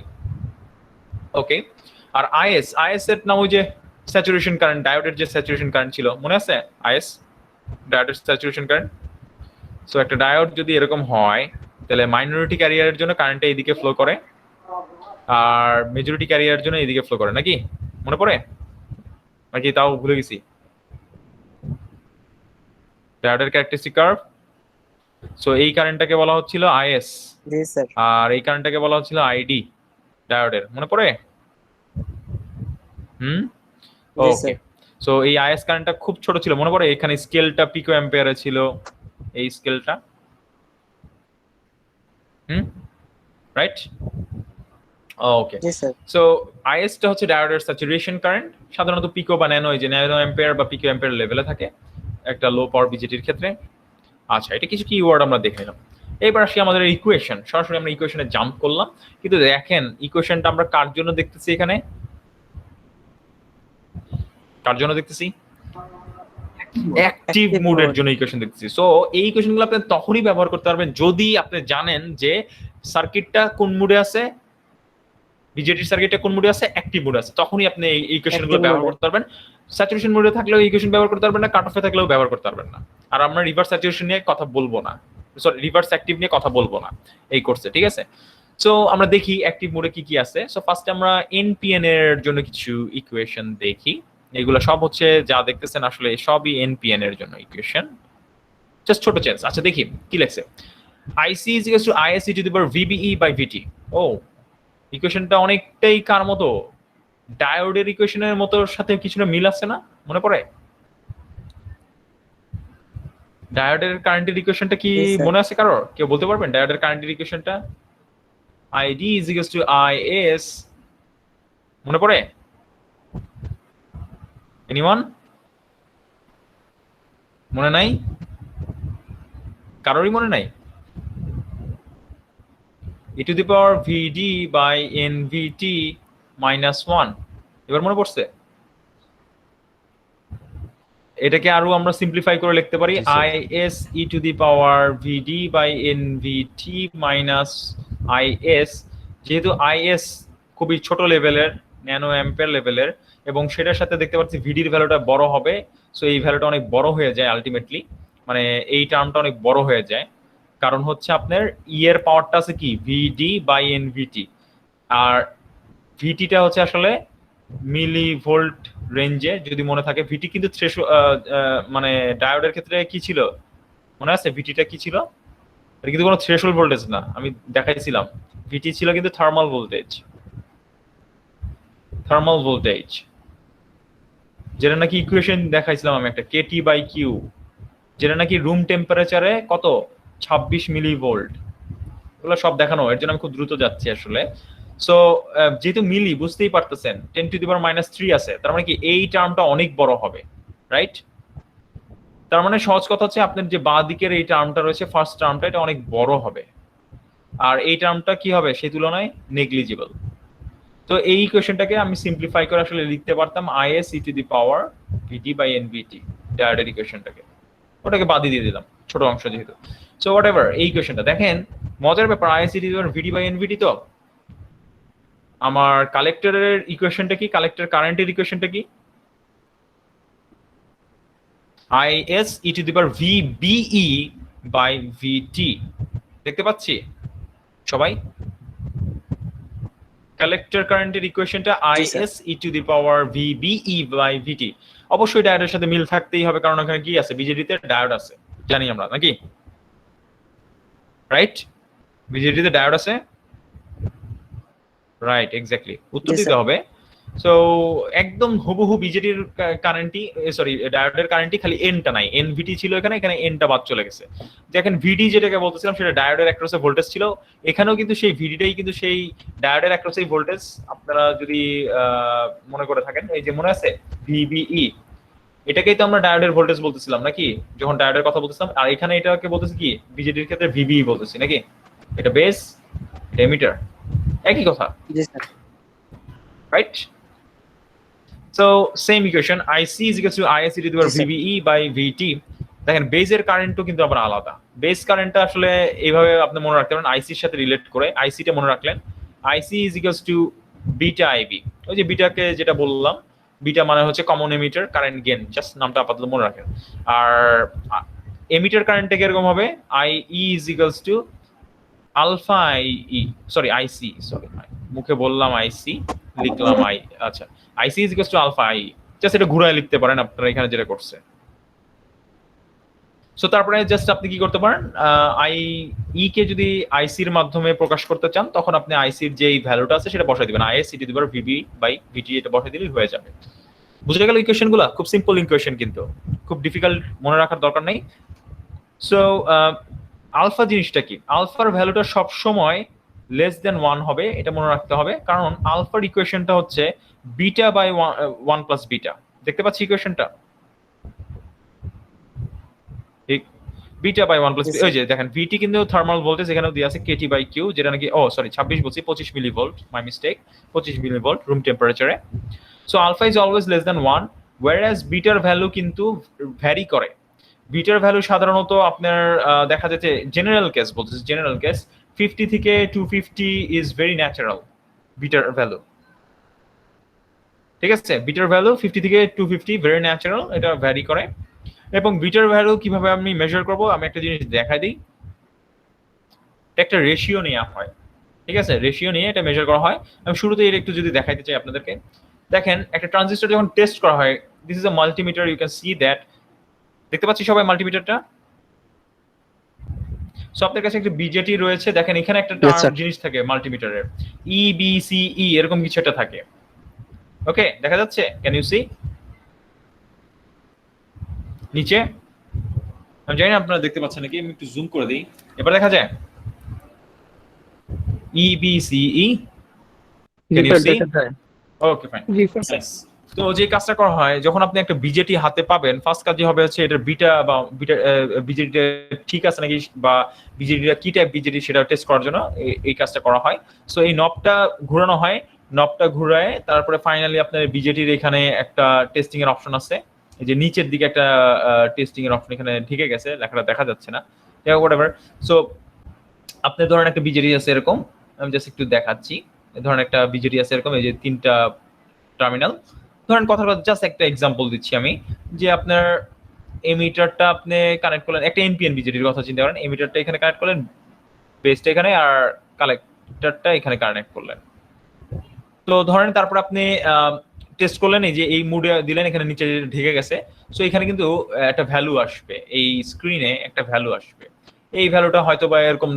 Okay, আর আইএস এর নাম ওই যে স্যাচুরেশন কারেন্ট, ডায়োডের যে স্যাচুরেশন কারেন্ট ছিল, মনে আছে? আইএস, ডায়োডের স্যাচুরেশন কারেন্ট। সো একটা ডায়োড যদি এরকম হয়, তাহলে মাইনরিটি ক্যারিয়ারের জন্য কারেন্টটা এইদিকে ফ্লো করে, আর মেজরিটি ক্যারিয়ারের জন্য এইদিকে ফ্লো করে, নাকি মনে পড়ে নাকি তাও ভুলে গেছি? ডায়োডের ক্যারেক্টারিস্টিক কার্ভ। সো এই কারেন্টটাকে বলা হচ্ছিল আইএস, জি স্যার। আর এই কারেন্টটাকে বলা হচ্ছিল আইডি ডায়োডের, মনে পড়ে? জি ওকে, স্যার। সো এই আইএস কারেন্টটা খুব ছোট ছিল, মনে পড়ে? এখানে স্কেলটা পিকো অ্যাম্পিয়ারে ছিল, এই স্কেলটা, রাইট? ওকে, জি স্যার। সো আইএস টা হচ্ছে ডায়োডের স্যাচুরেশন কারেন্ট, সাধারণত পিকো বা ন্যানো, এই যে ন্যানো অ্যাম্পিয়ার বা পিকো অ্যাম্পিয়ার লেভেলে থাকে একটা লো পাওয়ার বিজেটির ক্ষেত্রে। আচ্ছা, এটা কিছু কিওয়ার্ড আমরা দেখে নিলাম। এবার আসি আমাদের ইকুয়েশন, সরাসরি আমরা ইকুয়েশনে জাম্প করলাম। কিন্তু দেখেন ইকুয়েশনটা আমরা কার জন্য দেখতেছি, এখানে কার জন্য দেখতেছি? অ্যাক্টিভ মোডের জন্য ইকুয়েশন দেখতেছি। সো এই ইকুয়েশনগুলো আপনি তখনই ব্যবহার করতে পারবেন যদি আপনি জানেন যে সার্কিটটা কোন মোডে আছে, বিজেটির সার্কিটটা কোন মোডে আছে? অ্যাক্টিভ মোডে আছে। তখনই আপনি এই ইকুয়েশনগুলো Active ব্যবহার mode এ। করতে পারবেন। স্যাচুরেশন মোডে থাকলেও এই ইকুয়েশন ব্যবহার করতে পারবেন না, কাট অফে থাকলেও ব্যবহার করতে পারবেন না। আর আমরা রিভার্স স্যাচুরেশন নিয়ে কথা বলবো না, সরি রিভার্স অ্যাক্টিভ নিয়ে কথা বলবো না এই কোর্সে, ঠিক আছে? সো আমরা দেখি অ্যাক্টিভ মোডে কি কি আছে। সো ফার্স্টে আমরা এনপিএন এর জন্য কিছু ইকুয়েশন দেখি। এগুলো সব হচ্ছে যা দেখতেছেন আসলে সবই এনপিএন এর জন্য ইকুয়েশন, জাস্ট ছোট চেঞ্জ। আচ্ছা দেখি কি লেখছে। IC is equals to IS e to the power VBE by VT. ও ইকুয়েশনটা অনেকটাই কার মতো? ডায়োডের ইকুয়েশনের মতো সাথে কিছুটা মিল আছে না? মনে পড়ে? ডায়োডের কারেন্টের ইকুয়েশনটা কি জি, স্যার। মনে আছে কারোর? কেউ বলতে পারবেন ডায়োডের কারেন্টের ইকুয়েশনটা? ID is equals to IS, মনে পড়ে? এনিওয়ান? মনে নাই? কারোরই মনে নাই? e to the power VD by NVT minus 1. এবার মনে পড়ছে? এটাকে আরো আমরা সিম্পলিফাই করে লিখতে পারি IS e to the power VD by NVT minus IS, যেহেতু IS খুবই ছোট লেভেলের, ন্যানো অ্যাম্পিয়ার লেভেলের, এবং সেটার সাথে দেখতে পাচ্ছি ভিডির ভ্যালুটা বড় হবে। সো এই ভ্যালুটা অনেক বড় হয়ে যায় আলটিমেটলি, মানে এই টার্মটা অনেক বড় হয়ে যায়। কারণ হচ্ছে আপনার ই এর পাওয়ারটা আছে কি ভিডি বাই এনভিটি, আর ভিটিটা হচ্ছে আসলে মিলি ভোল্ট রেঞ্জে, যদি মনে থাকে। ভিটি কিন্তু মানে ডায়োডের ক্ষেত্রে কি ছিল মনে আছে? ভিটিটা কি ছিল? এটা কিন্তু কোনো থ্রেশহোল্ড ভোল্টেজ না, আমি দেখাইছিলাম। ভিটি ছিল কিন্তু থার্মাল ভোল্টেজ, যেটা নাকি ইকুয়েশন দেখাইছিলাম আমি একটা, কেটি বাই কিউ, যেটা নাকি রুম টেম্পারেচারে কত 26 মিলি ভোল্ট। এগুলো সব দেখানো, এর জন্য আমি খুব দ্রুত যাচ্ছি আসলে। সো যেহেতু মিলি বুঝতেই পারতেছেন 10 টু দি পাওয়ার -3 আছে, তার মানে কি এই টার্মটা অনেক বড় হবে, রাইট? তার মানে সহজ কথা হচ্ছে আপনার যে বাঁ দিকের এই টার্মটা রয়েছে, ফার্স্ট টার্মটা, এটা অনেক বড় হবে, আর এই টার্মটা কি হবে সেই তুলনায় নেগলিজিবল। তো এই ইকুয়েশনটাকে আমি সিম্পলিফাই করে আসলে লিখতে পারতাম IS e to the power VT by NVT, ডায়োডের ইকুয়েশনটাকে, ওটাকে বাদ দিয়ে দিলাম ছোট অংশ যেহেতু। সো হোয়াটএভার, এই ইকুয়েশনটা দেখেন মজার ব্যাপার, IS e to the power VT by NVT। তো আমার কালেক্টরের ইকুয়েশনটা কি? কালেক্টর কারেন্টের ইকুয়েশনটা কি? IS e to the power VBE by VT, দেখতে পাচ্ছি সবাই? কালেক্টর কারেন্টের ইকুয়েশনটা জি, sir. IS e to the power VBE by VT। অবশ্যই ডায়োডের সাথে মিল থাকতেই হবে, কারণ ওখানে কি আছে? বিজেডিতে ডায়োড আছে, জানি আমরা নাকি, রাইট? বিজেডিতে ডায়োড আছে, রাইট, এক্স্যাক্টলি, উত্তর জি, দিতে স্যার। হবে। সো একদম হুবহু বিজেডির কারেন্টই, সরি ডায়োডের কারেন্টই, খালি এনটা নাই, এনভিটি ছিল এখানে, এখানে এনটা বাদ চলে গেছে। দেখেন ভিডি যেটাকে বলতেছিলাম সেটা ডায়োডের অ্যাক্রসে ভোল্টেজ ছিল, এখানেও কিন্তু সেই ভিডিটাই কিন্তু সেই ডায়োডের অ্যাক্রসেই ভোল্টেজ। আপনারা যদি মনে করে থাকেন, এই যে মনে আছে ভিবিই, এটাকেই তো আমরা ডায়োডের ভোল্টেজ বলতেছিলাম নাকি, যখন ডায়োডের কথা বলতেছিলাম। আর এখানে এটাকে বলতেছি কি, বিজেডির ক্ষেত্রে ভিবিই বলতেছি নাকি, এটা বেস, এটা এমিটার, একই কথা, জি, sir. right? So same equation, IC is equal to IS e to the power Yes, sir. VBE by VT। দেখেন বেজের কারেন্টও কিন্তু আবার আলাদা। বেস কারেন্টটা আসলে এইভাবে আপনি মনে রাখতে পারেন, আইসির সাথে রিলেট করে। আইসিটা মনে রাখলেন, IC is equals to beta IB। ওই যে বিটাকে যেটা বললাম, বিটা মানে হচ্ছে common emitter current gain, just নামটা আপাতত মনে রাখেন। আর এমিটার কারেন্টটা কিরকম হবে? IE is equals to alpha IE, sorry IC, sorry মুখে বললাম আইসি, লিখলাম আই, আচ্ছা IC is equals to alpha I, just এটা ঘুরায় লিখতে পারেন আপনারা এখানে যেটা করছে। সো তারপরে জাস্ট আপনি কি করতে পারেন, আই ই কে যদি আইসির মাধ্যমে প্রকাশ করতে চান, তখন আপনি আইসির যে ভ্যালুটা আছে সেটা বসাই দিবেন, IS e to the power VB by VT, এটা বসাই দিলেই হয়ে যাবে। বুঝে গেল ইকুয়েশনগুলো? খুব সিম্পল ইকুয়েশন, কিন্তু খুব ডিফিকাল্ট মনে রাখার দরকার নেই। সো আলফা জিনিসটা কি? আলফার ভ্যালুটা সব সময় লেস দেন 1 হবে, এটা মনে রাখতে হবে, কারণ আলফার ইকুয়েশনটা হচ্ছে বিটা বাই 1 প্লাস বিটা। দেখতে পাচ্ছি ইকুয়েশনটা, ঠিক বিটা বাই 1 প্লাস, ওই যে দেখেন ভিটি কিন্তু থার্মাল ভোল্টেজ এখানেও দেওয়া আছে, কেটি বাই কিউ, যেটা নাকি 26 বলছি, 25 milli volt, my mistake, 25 milli volt room টেম্পারেচারে। So alpha is always less than 1, whereas বিটার ভ্যালু কিন্তু ভ্যারি করে। বিটার ভ্যালু সাধারণত আপনার দেখা যাচ্ছে, জেনারেল কেস বলতেছে, জেনারেল কেস 50 থেকে 250 ইজ ভেরি ন্যাচারাল, বিটার ভ্যালু, ঠিক আছে? বিটার ভ্যালু 50 থেকে 250, ভেরি ন্যাচারাল, এটা ভ্যারি করে। এবং বিটার ভ্যালু কিভাবে আমি মেজার করব, আমি একটা জিনিস দেখাই দিই। একটা রেশিও নেওয়া হয়, ঠিক আছে? রেশিও নিয়ে এটা মেজার করা হয়। আমি শুরুতে এর একটু যদি দেখাইতে চাই আপনাদেরকে, দেখেন একটা ট্রানজিস্টর যখন টেস্ট করা হয়, this is a multimeter, you can see that, দেখতে পাচ্ছি সবাই মাল্টিমিটারটা? সো আপনাদের কাছে একটা বিজেটি রয়েছে, দেখেন এখানে একটা Yes, sir. জিনিস থাকে মাল্টিমিটারের, ই বি সি ই এরকম কিছু একটা থাকে। ওকে, দেখা যাচ্ছে? ক্যান ইউ সি নিচে? আমি জানি না আপনারা দেখতে পাচ্ছেন নাকি, আমি একটু জুম করে দিই, এবার দেখা যায় ই বি সি ই। জি Can you স্যার see? দেখা যায়। Okay fine. জি স্যার। Nice. তো যে কাজটা করা হয়, যখন আপনি একটা বিজেটি হাতে পাবেন, ফার্স্ট কাজই হবে হচ্ছে এটার বিটা বা বিজেটিটা ঠিক আছে নাকি, বা বিজেটিটা কি টাইপ বিজেটি সেটা টেস্ট করার জন্য এই কাজটা করা হয়। সো এই নবটা ঘোরানো হয়, নবটা ঘুরায় তারপরে ফাইনালি আপনার বিজেটির এখানে একটা টেস্টিং এর অপশন আছে, এই যে নিচের দিকে একটা টেস্টিং এর অপশন এখানে ঢুকে গেছে, লেখাটা দেখা যাচ্ছে না, হোয়াটএভার। সো আপনি ধরেন একটা বিজেটি আছে এরকম, আমি জাস্ট একটু দেখাচ্ছি, ধরেন একটা বিজেটি আছে এরকম, এই যে 3টা টার্মিনাল। ধরেন কথার কথা জাস্ট একটা এক্সাম্পল দিচ্ছি আমি, যে আপনার এমিটারটা আপনি কানেক্ট করলেন, একটা এনপিএন বিজেটির কথা চিন্তা করেন, এমিটারটা এখানে কানেক্ট করলেন, বেসটা এখানে, আর কালেক্টরটা এখানে কানেক্ট করলেন। তো ধরেন তারপর আপনি টেস্ট করলেন, এই যে এই মুডে দিলেন, এখানে নিচে ঢেকে গেছে। সো এখানে কিন্তু একটা ভ্যালু আসবে, এই স্ক্রিনে একটা ভ্যালু আসবে। এই ভ্যালুটা হয়তো বা এরকম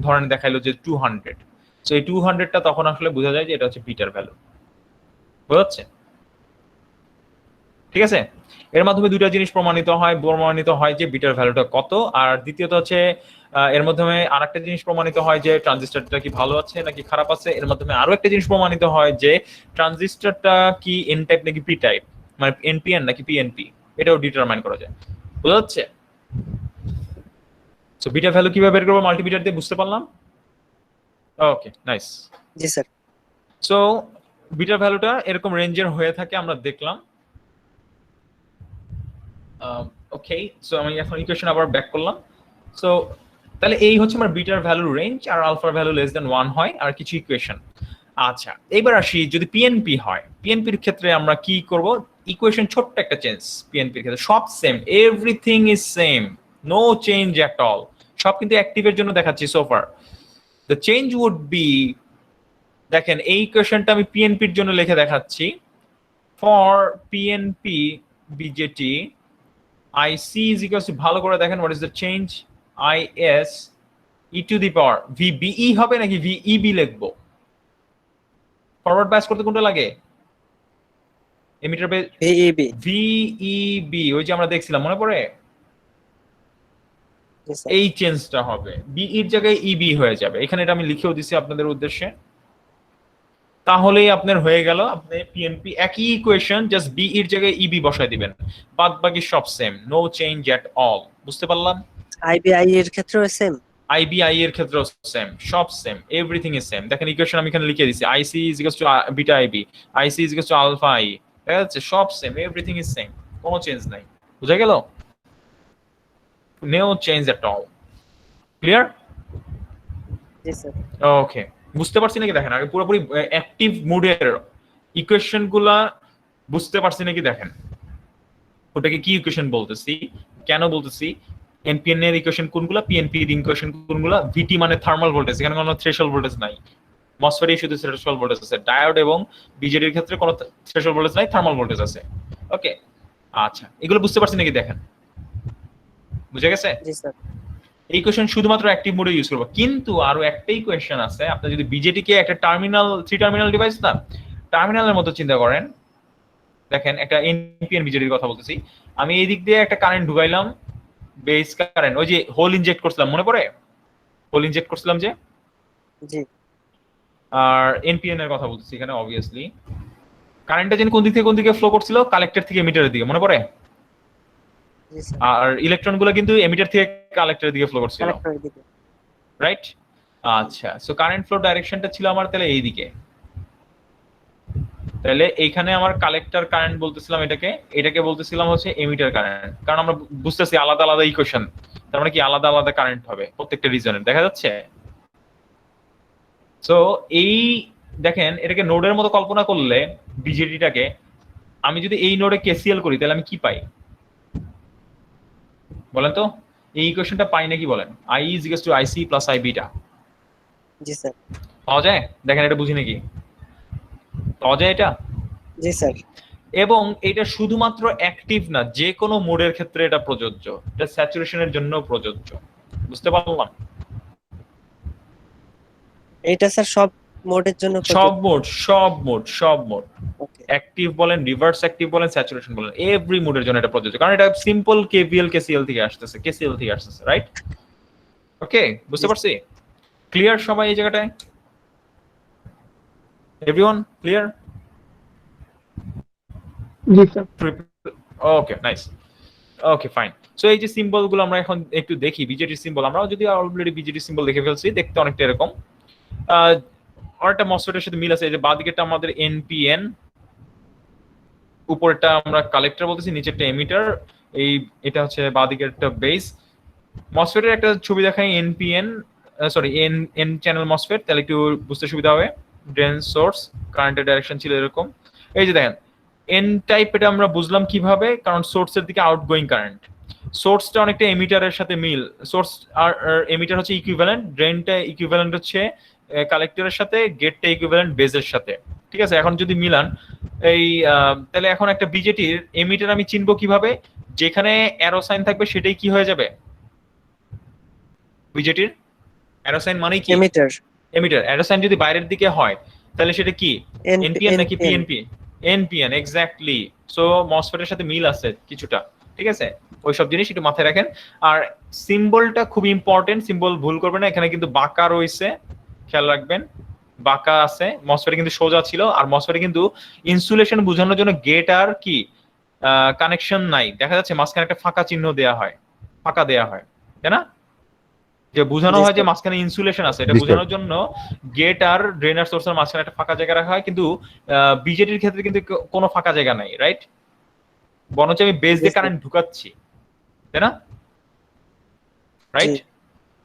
ধরেন দেখাইলো যে 200। সো এই 200টা তখন আসলে বোঝা যায় যে এটা হচ্ছে বিটার ভ্যালু। বোঝা যাচ্ছে? ঠিক আছে? এর মাধ্যমে দুইটা জিনিস প্রমাণিত হয় যে বিটার ভ্যালুটা কত, আর দ্বিতীয়ত হচ্ছে এর মাধ্যমে আরেকটা জিনিস প্রমাণিত হয় যে ট্রানজিস্টরটা কি ভালো আছে নাকি খারাপ আছে। এর মাধ্যমে আরো একটা জিনিস প্রমাণিত হয় যে ট্রানজিস্টরটা কি এন টাইপ নাকি পি টাইপ, মানে এনপিএন নাকি পিএনপি, এটাও ডিটারমাইন করা যায়। বোঝা যাচ্ছে? সো বিটা ভ্যালু কিভাবে বের করবো মাল্টিমিটার দিয়ে, বুঝতে পারলাম? ওকে, নাইস। জি স্যার। সো বিটার ভ্যালুটা এরকম রেঞ্জের হয়ে থাকে, আমরা দেখলাম। ওকে, সো আমি এখন ইকুয়েশন আবার ব্যাক করলাম। সো তাহলে এই হচ্ছে আমার বিটার ভ্যালু রেঞ্জ, আর আলফার ভ্যালু লেস দেন 1 হয়, আর কিছু ইকুয়েশন। আচ্ছা, এবার আসি যদি পিএনপি হয়, পিএনপির ক্ষেত্রে আমরা কি করব? ইকুয়েশন ছোট্ট একটা চেঞ্জ। পিএনপির ক্ষেত্রে সব same, everything is same, no change at all, সব কিন্তু অ্যাক্টিভের জন্য দেখাচ্ছি সোফার। দ্য চেঞ্জ উড বি, দেখেন এই ইকুয়েশনটা আমি পিএনপির জন্য লিখে দেখাচ্ছি। For PNP BJD IC is equals to, ভালো করে দেখেন, what is the change? IS e to the power VBE হবে নাকি VEB লিখবো? ফরওয়ার্ড বাইস করতে কোনটা লাগে? Emitter base ভিইবি। VEB, ওই যে আমরা দেখছিলাম, মনে পড়ে? জি স্যার। এই চেঞ্জটা হবে, বি এর জায়গায় EB হয়ে যাবে। এখানে এটা আমি লিখেও দিছি আপনাদের উদ্দেশ্যে। তাহলেই আপনার হয়ে গেল, আপনি পিএনপি একই ইকুয়েশন, জাস্ট বি এর জায়গায় EB বসায় দিবেন, বাদ বাকি সব same, no change at all. বুঝতে পারলাম? আইবিআই এর ক্ষেত্রেও সেম। IBI এর ক্ষেত্রেও সেম, সব সেম, এভরিথিং ইজ সেম। দেখেন ইকুয়েশন আমি এখানে লিখে দিছি, IC is equals to beta IB, IC is equals to alpha I, ঠিক আছে? সব সেম, এভরিথিং ইজ সেম, কোনো চেঞ্জ নাই। বুঝা গেল? No change at all. Clear? জি স্যার। ওকে, বুঝতে পারছি নাকি দেখেন, আগে পুরোপুরি অ্যাক্টিভ মুডের ইকুয়েশন গুলা বুঝতে পারছি নাকি দেখেন। ওটাকে কি ইকুয়েশন বলতেছি, কেন বলতেছি, এনপিএন এর ইকুয়েশন কোনগুলা, পিএনপি এর ইকুয়েশন কোনগুলা। ভিটি মানে থার্মাল ভোল্টেজ, এখানে কোনো থ্রেশহোল্ড ভোল্টেজ নাই। মসফেটে শুধু থ্রেশহোল্ড ভোল্টেজ আছে, ডায়োড এবং বিজেডির ক্ষেত্রে কোনো থ্রেশহোল্ড ভোল্টেজ নাই, থার্মাল ভোল্টেজ আছে। ওকে, আচ্ছা, এগুলো বুঝতে পারছি নাকি দেখেন, বুঝে গেছে? জি স্যার। এই কোয়েশ্চেন শুধুমাত্র অ্যাক্টিভ মোডে ইউজ করব, কিন্তু আরো একটাই কোয়েশ্চেন আছে। আপনি যদি বিজেটি কে একটা টার্মিনাল, 3 টার্মিনাল ডিভাইস না, টার্মিনালের মতো চিন্তা করেন, দেখেন একটা এনপিএন বিজেটির কথা বলতেছি, আমি এই দিক দিয়ে একটা কারেন্ট ঢুকাইলাম, বেস কারেন্ট, ওই যে হোল ইনজেক্ট করছিলাম, মনে পড়ে? হোল ইনজেক্ট করছিলাম যে। জি। আর এনপিএন এর কথা বলতেছি এখানে, অবভিয়াসলি কারেন্টটা যেন কোন দিক থেকে কোন দিকে ফ্লো করছিল, কালেক্টর থেকে এমিটারের দিকে, মনে পড়ে? জি স্যার। আর ইলেকট্রন গুলো কিন্তু এমিটার থেকে কালেক্টরের দিকে ফ্লো করছিল, কালেক্টরের দিকে। রাইট? আচ্ছা, সো কারেন্ট ফ্লো ডাইরেকশনটা ছিল আমার তাহলে এই দিকে। তাহলে এইখানে আমার কালেক্টর কারেন্ট বলতেছিলাম এটাকে বলতেছিলাম হচ্ছে এমিটার কারেন্ট, কারণ আমরা বুঝতেছি আলাদা আলাদা ইকুয়েশন, তার মানে কি আলাদা আলাদা কারেন্ট হবে প্রত্যেকটা রিজনের, দেখা যাচ্ছে? সো এই দেখেন এটাকে নোডের মতো কল্পনা করলে বিজেটিটাকে আমি যদি এই নোডে কেসিএল করি তাহলে আমি কি পাই বলেন তো? এই ইকুয়েশনটা পাই নাকি বলেন? I is equals two IC plus I beta G sir. পাওয়া যায়? দেখেন এটা বুঝি নাকি পাওয়া যায় এটা? জি স্যার। এবং এটা শুধুমাত্র অ্যাক্টিভ না, যে কোনো মোডের ক্ষেত্রে এটা প্রযোজ্য, এটা স্যাচুরেশনের জন্য প্রযোজ্য। বুঝতে পারলাম? এইটা স্যার সব মোডের জন্য সব মোড ওকে। অ্যাক্টিভ বলেন, রিভার্স অ্যাক্টিভ বলেন, স্যাচুরেশন বলেন, এভরি মোডের জন্য এটা প্রযোজ্য, কারণ এটা সিম্পল কেভিএল কেসিএল থেকে আসতেছে, রাইট? ওকে, বুঝতে পারছি? ক্লিয়ার সবাই এই জায়গাটায়? Everyone clear? জি sir. Okay, nice. Okay, fine. So এই যে সিম্বল গুলো আমরা এখন একটু দেখি, বিজেটি সিম্বল, আমরাও যদি অলরেডি বিজেটি সিম্বল দেখে ফেলছি, দেখতে অনেকটা এরকম। আরেকটা মসফেটের সাথে মিল আছে, এই যে বাঁদিকেরটা আমাদের এনপিএন, উপরেরটা আমরা কালেক্টর বলতেছি, নিচেরটা এমিটার, এটা হচ্ছে বাঁদিকেরটা বেস। মসফেটের একটা ছবি দেখাই, NPN sorry N channel MOSFET, তাহলে একটু বুঝতে সুবিধা হবে। ড্রেন সোর্স, কারেন্টের ডাইরেকশন ছিল এরকম। এই যে দেখেন এন টাইপ, এটা আমরা বুঝলাম কিভাবে, কারণ সোর্সের দিকে আউটগোয়িং কারেন্ট, সোর্সটা অনেকটা এমিটারের সাথে মিল, সোর্স আর এমিটার হচ্ছে ইকুইভ্যালেন্ট, ড্রেনটা ইকুইভ্যালেন্ট হচ্ছে কালেক্টরের সাথে, গেটটা ইকুইভ্যালেন্ট বেজের সাথে, ঠিক আছে? এখন যদি মিলান এই তাহলে এখন একটা বিজেটির এমিটার আমি চিনবো কিভাবে? যেখানে অ্যারো সাইন থাকবে সেটাই কি হয়ে যাবে? বিজেটির অ্যারো সাইন মানে কি? এমিটার। এমিটার। অ্যারো সাইন যদি বাইরের দিকে হয় তাহলে সেটা কি? এনপিএন নাকি পিএনপি? NPN, exactly. সো মসফেটের সাথে মিল আছে কিছুটা, ঠিক আছে? ওইসব জিনিস একটু মাথায় রাখেন। আর সিম্বলটা খুব ইম্পর্টেন্ট, সিম্বল ভুল করবেন না। এখানে কিন্তু বাঁকা রয়েছে, খেয়াল রাখবেন, বাঁকা আছে। মসফেটে কিন্তু সোজা ছিল, আর মসফেটে কিন্তু ইনসুলেশন বোঝানোর জন্য গেট আর কি কানেকশন নাই, দেখা যাচ্ছে মাঝখানে একটা ফাঁকা চিহ্ন দেয়া হয়, ফাঁকা দেয়া হয়, তাই না? যে বোঝানো হয় যে মাঝখানে ইনসুলেশন আছে, এটা বোঝানোর জন্য গেট আর ড্রেনার সোর্সের মাঝখানে একটা ফাঁকা জায়গা রাখা হয়। কিন্তু বিজেটির ক্ষেত্রে কিন্তু কোনো ফাঁকা জায়গা নাই, রাইট? বরঞ্চ আমি বেস দিয়ে কারেন্ট ঢুকাচ্ছি, তাই না? রাইট?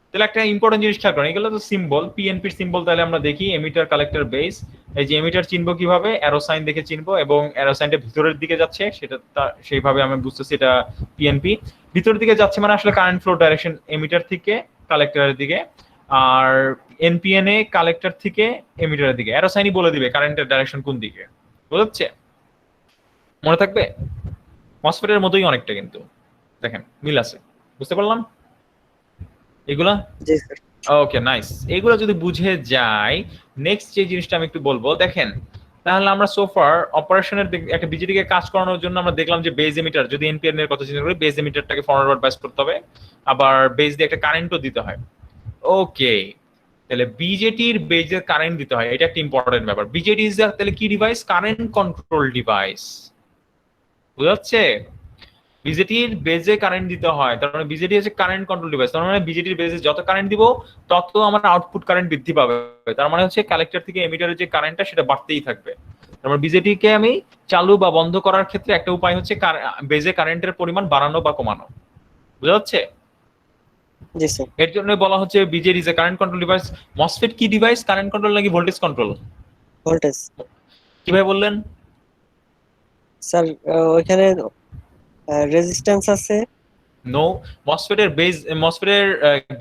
তাহলে একটা ইম্পর্টেন্ট জিনিস খেয়াল করেন, এগুলো তো সিম্বল, পিএনপির সিম্বল। তাহলে আমরা দেখি এমিটার, কালেক্টর, বেস। এই যে এমিটার চিনবো কিভাবে? অ্যারো সাইন দেখে চিনবো, এবং অ্যারো সাইনটা ভিতরের দিকে যাচ্ছে, সেটা সেইভাবে আমি বুঝতেছি এটা পিএনপি। ভিতরের দিকে যাচ্ছে মানে আসলে কারেন্ট ফ্লো ডাইরেকশন এমিটার থেকে কালেক্টরের দিকে, আর এনপিএন এ কালেক্টর থেকে এমিটারের দিকে। অ্যারো সাইনই বলে দিবে কারেন্টের ডাইরেকশন কোন দিকে, বুঝাচ্ছে? মনে থাকবে? মসফেটের মতোই অনেকটা, কিন্তু দেখেন মিল আছে। বুঝতে পারলাম এগুলা? জি স্যার। Okay, nice. এগুলো যদি বুঝে যায়, নেক্সট যে জিনিসটা আমি একটু বলবো, দেখেন তাহলে আমরা সোফার অপারেশনের একটা বিজেটিকে কাজ করানোর জন্য আমরা দেখলাম যে বেজ এমিটার, যদি এনপিএন এর কথা চিন্তা করি, বেজ এমিটারটাকে ফরওয়ার্ড বাইস করতে হবে, আবার বেজ দিয়ে একটা কারেন্টও দিতে হয়। ওকে, তাহলে বিজেটির বেজের কারেন্ট দিতে হয়, এটা একটা ইম্পর্টেন্ট ব্যাপার। বিজেটি ইজ তাহলে কি ডিভাইস? কারেন্ট কন্ট্রোল ডিভাইস, বুঝাচ্ছে? বিজেটির বেজে কারেন্ট দিতে হয়, তার মানে বিজেটি হচ্ছে কারেন্ট কন্ট্রোল ডিভাইস। তার মানে বিজেটির বেজে যত কারেন্ট দিব তত আমার আউটপুট কারেন্ট বৃদ্ধি পাবে। তার মানে হচ্ছে কালেক্টর থেকে এমিটারের যে কারেন্টটা সেটা বাড়তেই থাকবে। তার মানে বিজেটিকে আমি চালু বা বন্ধ করার ক্ষেত্রে একটা উপায় হচ্ছে বেজে কারেন্টের পরিমাণ বাড়ানো বা কমানো, বুঝা যাচ্ছে? জি স্যার। এর জন্য বলা হচ্ছে BJD is a current control device. MOSFET কি ডিভাইস? কারেন্ট কন্ট্রোল নাকি ভোল্টেজ কন্ট্রোল? ভোল্টেজ। কিভাবে বললেন স্যার ওইখানে রেজিস্ট্যান্স আছে। নো, মসফেটের বেজ, মসফেটের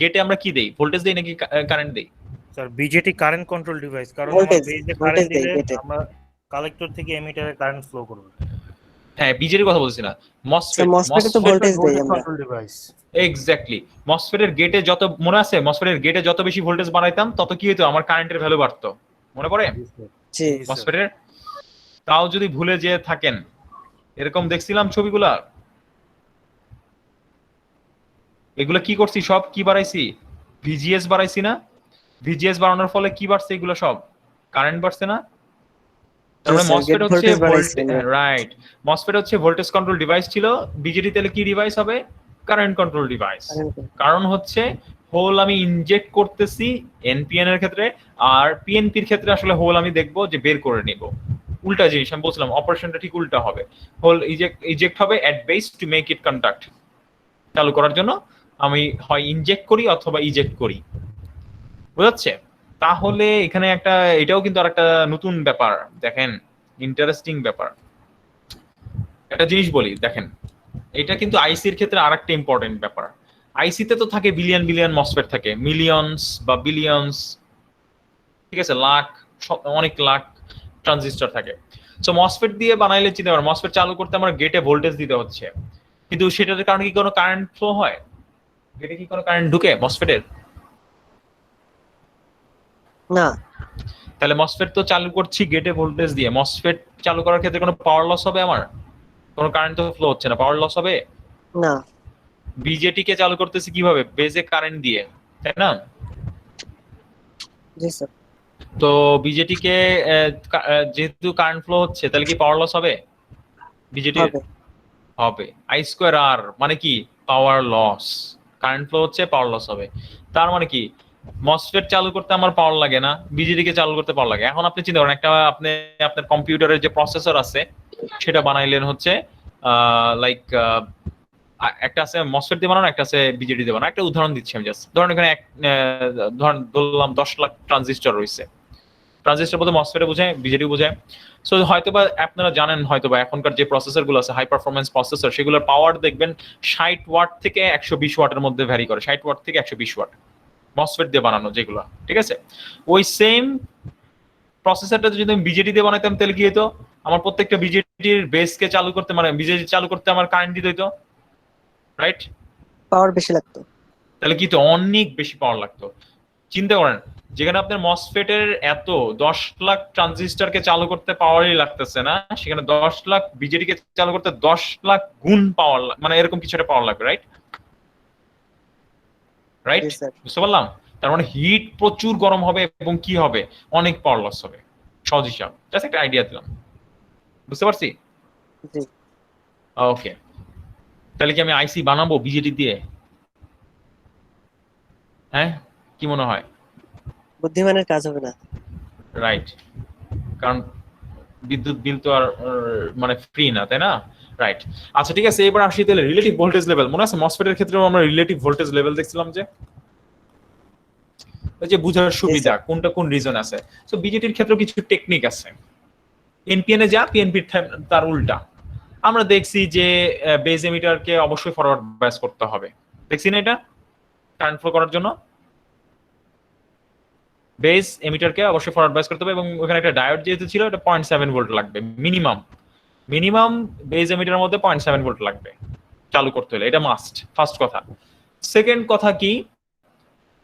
গেটে আমরা কি দেই? ভোল্টেজ দেই নাকি কারেন্ট দেই? Sir BJD current control device, কারণ ভোল্টেজ, আমরা বেজে ভোল্টেজ কারেন্ট দেই দিলে গেটে। আমরা কালেক্টর থেকে এমিটারে কারেন্ট ফ্লো করবে। হ্যাঁ, বিজেটির কথা বলছি না, স্যার মসফেট। মসফেটে তো ভোল্টেজ দেই আমরা। Control device. এক্স্যাক্টলি। মসফেটের গেটে যত, মনে আছে মসফেটের গেটে যত বেশি ভোল্টেজ বাড়াইতাম তত কি হতো? আমার কারেন্টের ভ্যালু বাড়তো, মনে পড়ে জি। মসফেটের? তাও যদি ভুলে যেয়ে থাকেন, এরকম দেখছিলাম ছবিগুলা, এগুলো কি করছি? সব কি বাড়াইছি? ভিজিএস বাড়াইছি না? ভিজিএস বাড়ানোর ফলে কি বাড়ছে? এগুলো সব কারেন্ট বাড়ছে না? তার মানে মসফেট হচ্ছে রাইট, মসফেট হচ্ছে ভোল্টেজ কন্ট্রোল ডিভাইস ছিল। বিজেটি তাহলে কি ডিভাইস হবে? Current control device. কারণ হচ্ছে হোল আমি ইনজেক্ট করতেছি এনপিএন এর ক্ষেত্রে, আর পিএনপির ক্ষেত্রে আসলে হোল আমি দেখবো যে বের করে নিব। উল্টা জিনিস আমি বলছিলাম, অপারেশনটা ঠিক উল্টা হবে। হোল ইজেক্ট হবে at base to make it conduct. চালু করার জন্য আমি হয় ইনজেক্ট করি অথবা ইজেক্ট করি, বুঝাচ্ছে? তাহলে এখানে একটা এটাও কিন্তু আরেকটা নতুন ব্যাপার দেখেন, ইন্টারেস্টিং ব্যাপার। একটা জিনিস বলি দেখেন, এটা কিন্তু আইসির ক্ষেত্রে আরেকটা ইম্পর্টেন্ট ব্যাপার। আইসিতে তো থাকে বিলিয়ন বিলিয়ন মসফেট থাকে, মিলিয়নস বা বিলিয়নস, ঠিক আছে, লাখ, অনেক লাখ ট্রানজিস্টর থাকে। সো মসফেট দিয়ে বানাইলে চিন্তা করেন, মসফেট চালু করতে আমার গেটে ভোল্টেজ দিতে হচ্ছে, কিন্তু সেটার কারণে কি কোনো কারেন্ট ফ্লো হয়? গেটে কি কোনো কারেন্ট ঢুকে মসফেটের? না। তাহলে মসফেট তো চালু করছি গেটে ভোল্টেজ দিয়ে, মসফেট চালু করার ক্ষেত্রে কোনো পাওয়ার লস হবে আমার? কোনো কারেন্ট তো ফ্লো হচ্ছে না, পাওয়ার লস হবে? না। বিজেটি কে চালু করতেছি কিভাবে? বেজে কারেন্ট দিয়ে, তাই না? জি স্যার। তো বিজেটি কে যেহেতু কারেন্ট ফ্লো হচ্ছে, তাহলে কি পাওয়ার লস হবে বিজেটি? হবে। হবে। আই স্কোয়ার আর মানে কি? Power loss. কারেন্ট ফ্লো হচ্ছে, পাওয়ার লস হবে। তার মানে কি মসফেট চালু করতে আমার পাওয়ার লাগে না, বিজেডি কে চালু করতে পাওয়ার লাগে। এখন আপনি চিন্তা করেন, একটা আপনি আপনার কম্পিউটারের যে প্রসেসর আছে সেটা বানাইলেন হচ্ছে লাইক একটা আছে মসফেট দিয়ে বানানো, একটা আছে বিজেডি দিয়ে বানানো। একটা উদাহরণ দিচ্ছি আমি জাস্ট। ধরেন এখানে ধরেন ধরলাম 10 লাখ ট্রানজিস্টর রয়েছে। ট্রানজিস্টর বলতে মসফেটে বোঝায়, বিজেডি বোঝায়। সো হয়তোবা আপনারা জানেন, হয়তোবা এখনকার যে প্রসেসর গুলো আছে হাই পারফরমেন্স প্রসেসর, সেগুলোর পাওয়ার দেখবেন 60 ওয়াট থেকে 120 ওয়াটের মধ্যে ভ্যারি করে, 60 ওয়াট থেকে 120 ওয়াট মসফেট দিয়ে বানানো যেগুলো, ঠিক আছে। ওই সেম প্রসেসরটা যদি আমি বিজেডি দিয়ে বানাইতাম, তাহলে কি হতো? আমার প্রত্যেকটা বিজেডির বেসকে চালু করতে, মানে বিজেডি চালু করতে আমার কারেন্ট দিতে হতো, রাইট? পাওয়ার বেশি লাগতো। তাহলে কি তো অনেক বেশি পাওয়ার লাগতো। চিন্তা করেন, যেখানে আপনার মসফেটের এত 10 লাখ ট্রানজিস্টরকে চালু করতে পাওয়ারই লাগতেছে না, সেখানে 10 লাখ বিজেডি কে চালু করতে 10 লাখ গুণ পাওয়ার, মানে এরকম কিছু একটা পাওয়ার লাগবে, রাইট? রাইট, জি স্যার। বুঝতে পারলাম? তার মানে হিট প্রচুর গরম হবে এবং কি হবে? অনেক পাওয়ার লস হবে। সহজ হিসাব, জাস্ট একটা আইডিয়া দিলাম, বুঝতে পারছি? জি। ওকে, তাহলে কি আমি আইসি বানাবো বিজেডি দিয়ে? হ্যাঁ, কি মনে হয়? বুদ্ধিমানের কাজ হবে না। রাইট, কারণ বিদ্যুৎ বিল তো আর মানে ফ্রি না, তাই না? রাইট। আচ্ছা ঠিক আছে, এবার আসি তাহলে রিলেটিভ ভোল্টেজ লেভেল। মনে আছে মসফেটের ক্ষেত্রেও আমরা রিলেটিভ ভোল্টেজ লেভেল দেখছিলাম, যে ওই যে বুঝার সুবিধা কোনটা কোন রিজন আছে। সো বিজেটির ক্ষেত্রেও কিছু টেকনিক আছে। এনপিএন এ যা, পিএনপি তার উল্টা। আমরা দেখছি যে বেজ এমিটারকে অবশ্যই ফরওয়ার্ড বায়াস করতে হবে, দেখছি না এটা কারেন্ট ফ্লো করার জন্য? বেস এমিটারকে অবশ্যই ফরওয়ার্ড বায়াস করতে হবে, এবং ওখানে একটা ডায়োড যেহেতু ছিল, এটা 0.7 ভোল্ট লাগবে মিনিমাম। মিনিমাম বেস এমিটারের মধ্যে 0.7 ভোল্ট লাগবে চালু করতে হলে, এটা মাস্ট, ফার্স্ট কথা। সেকেন্ড কথা কি,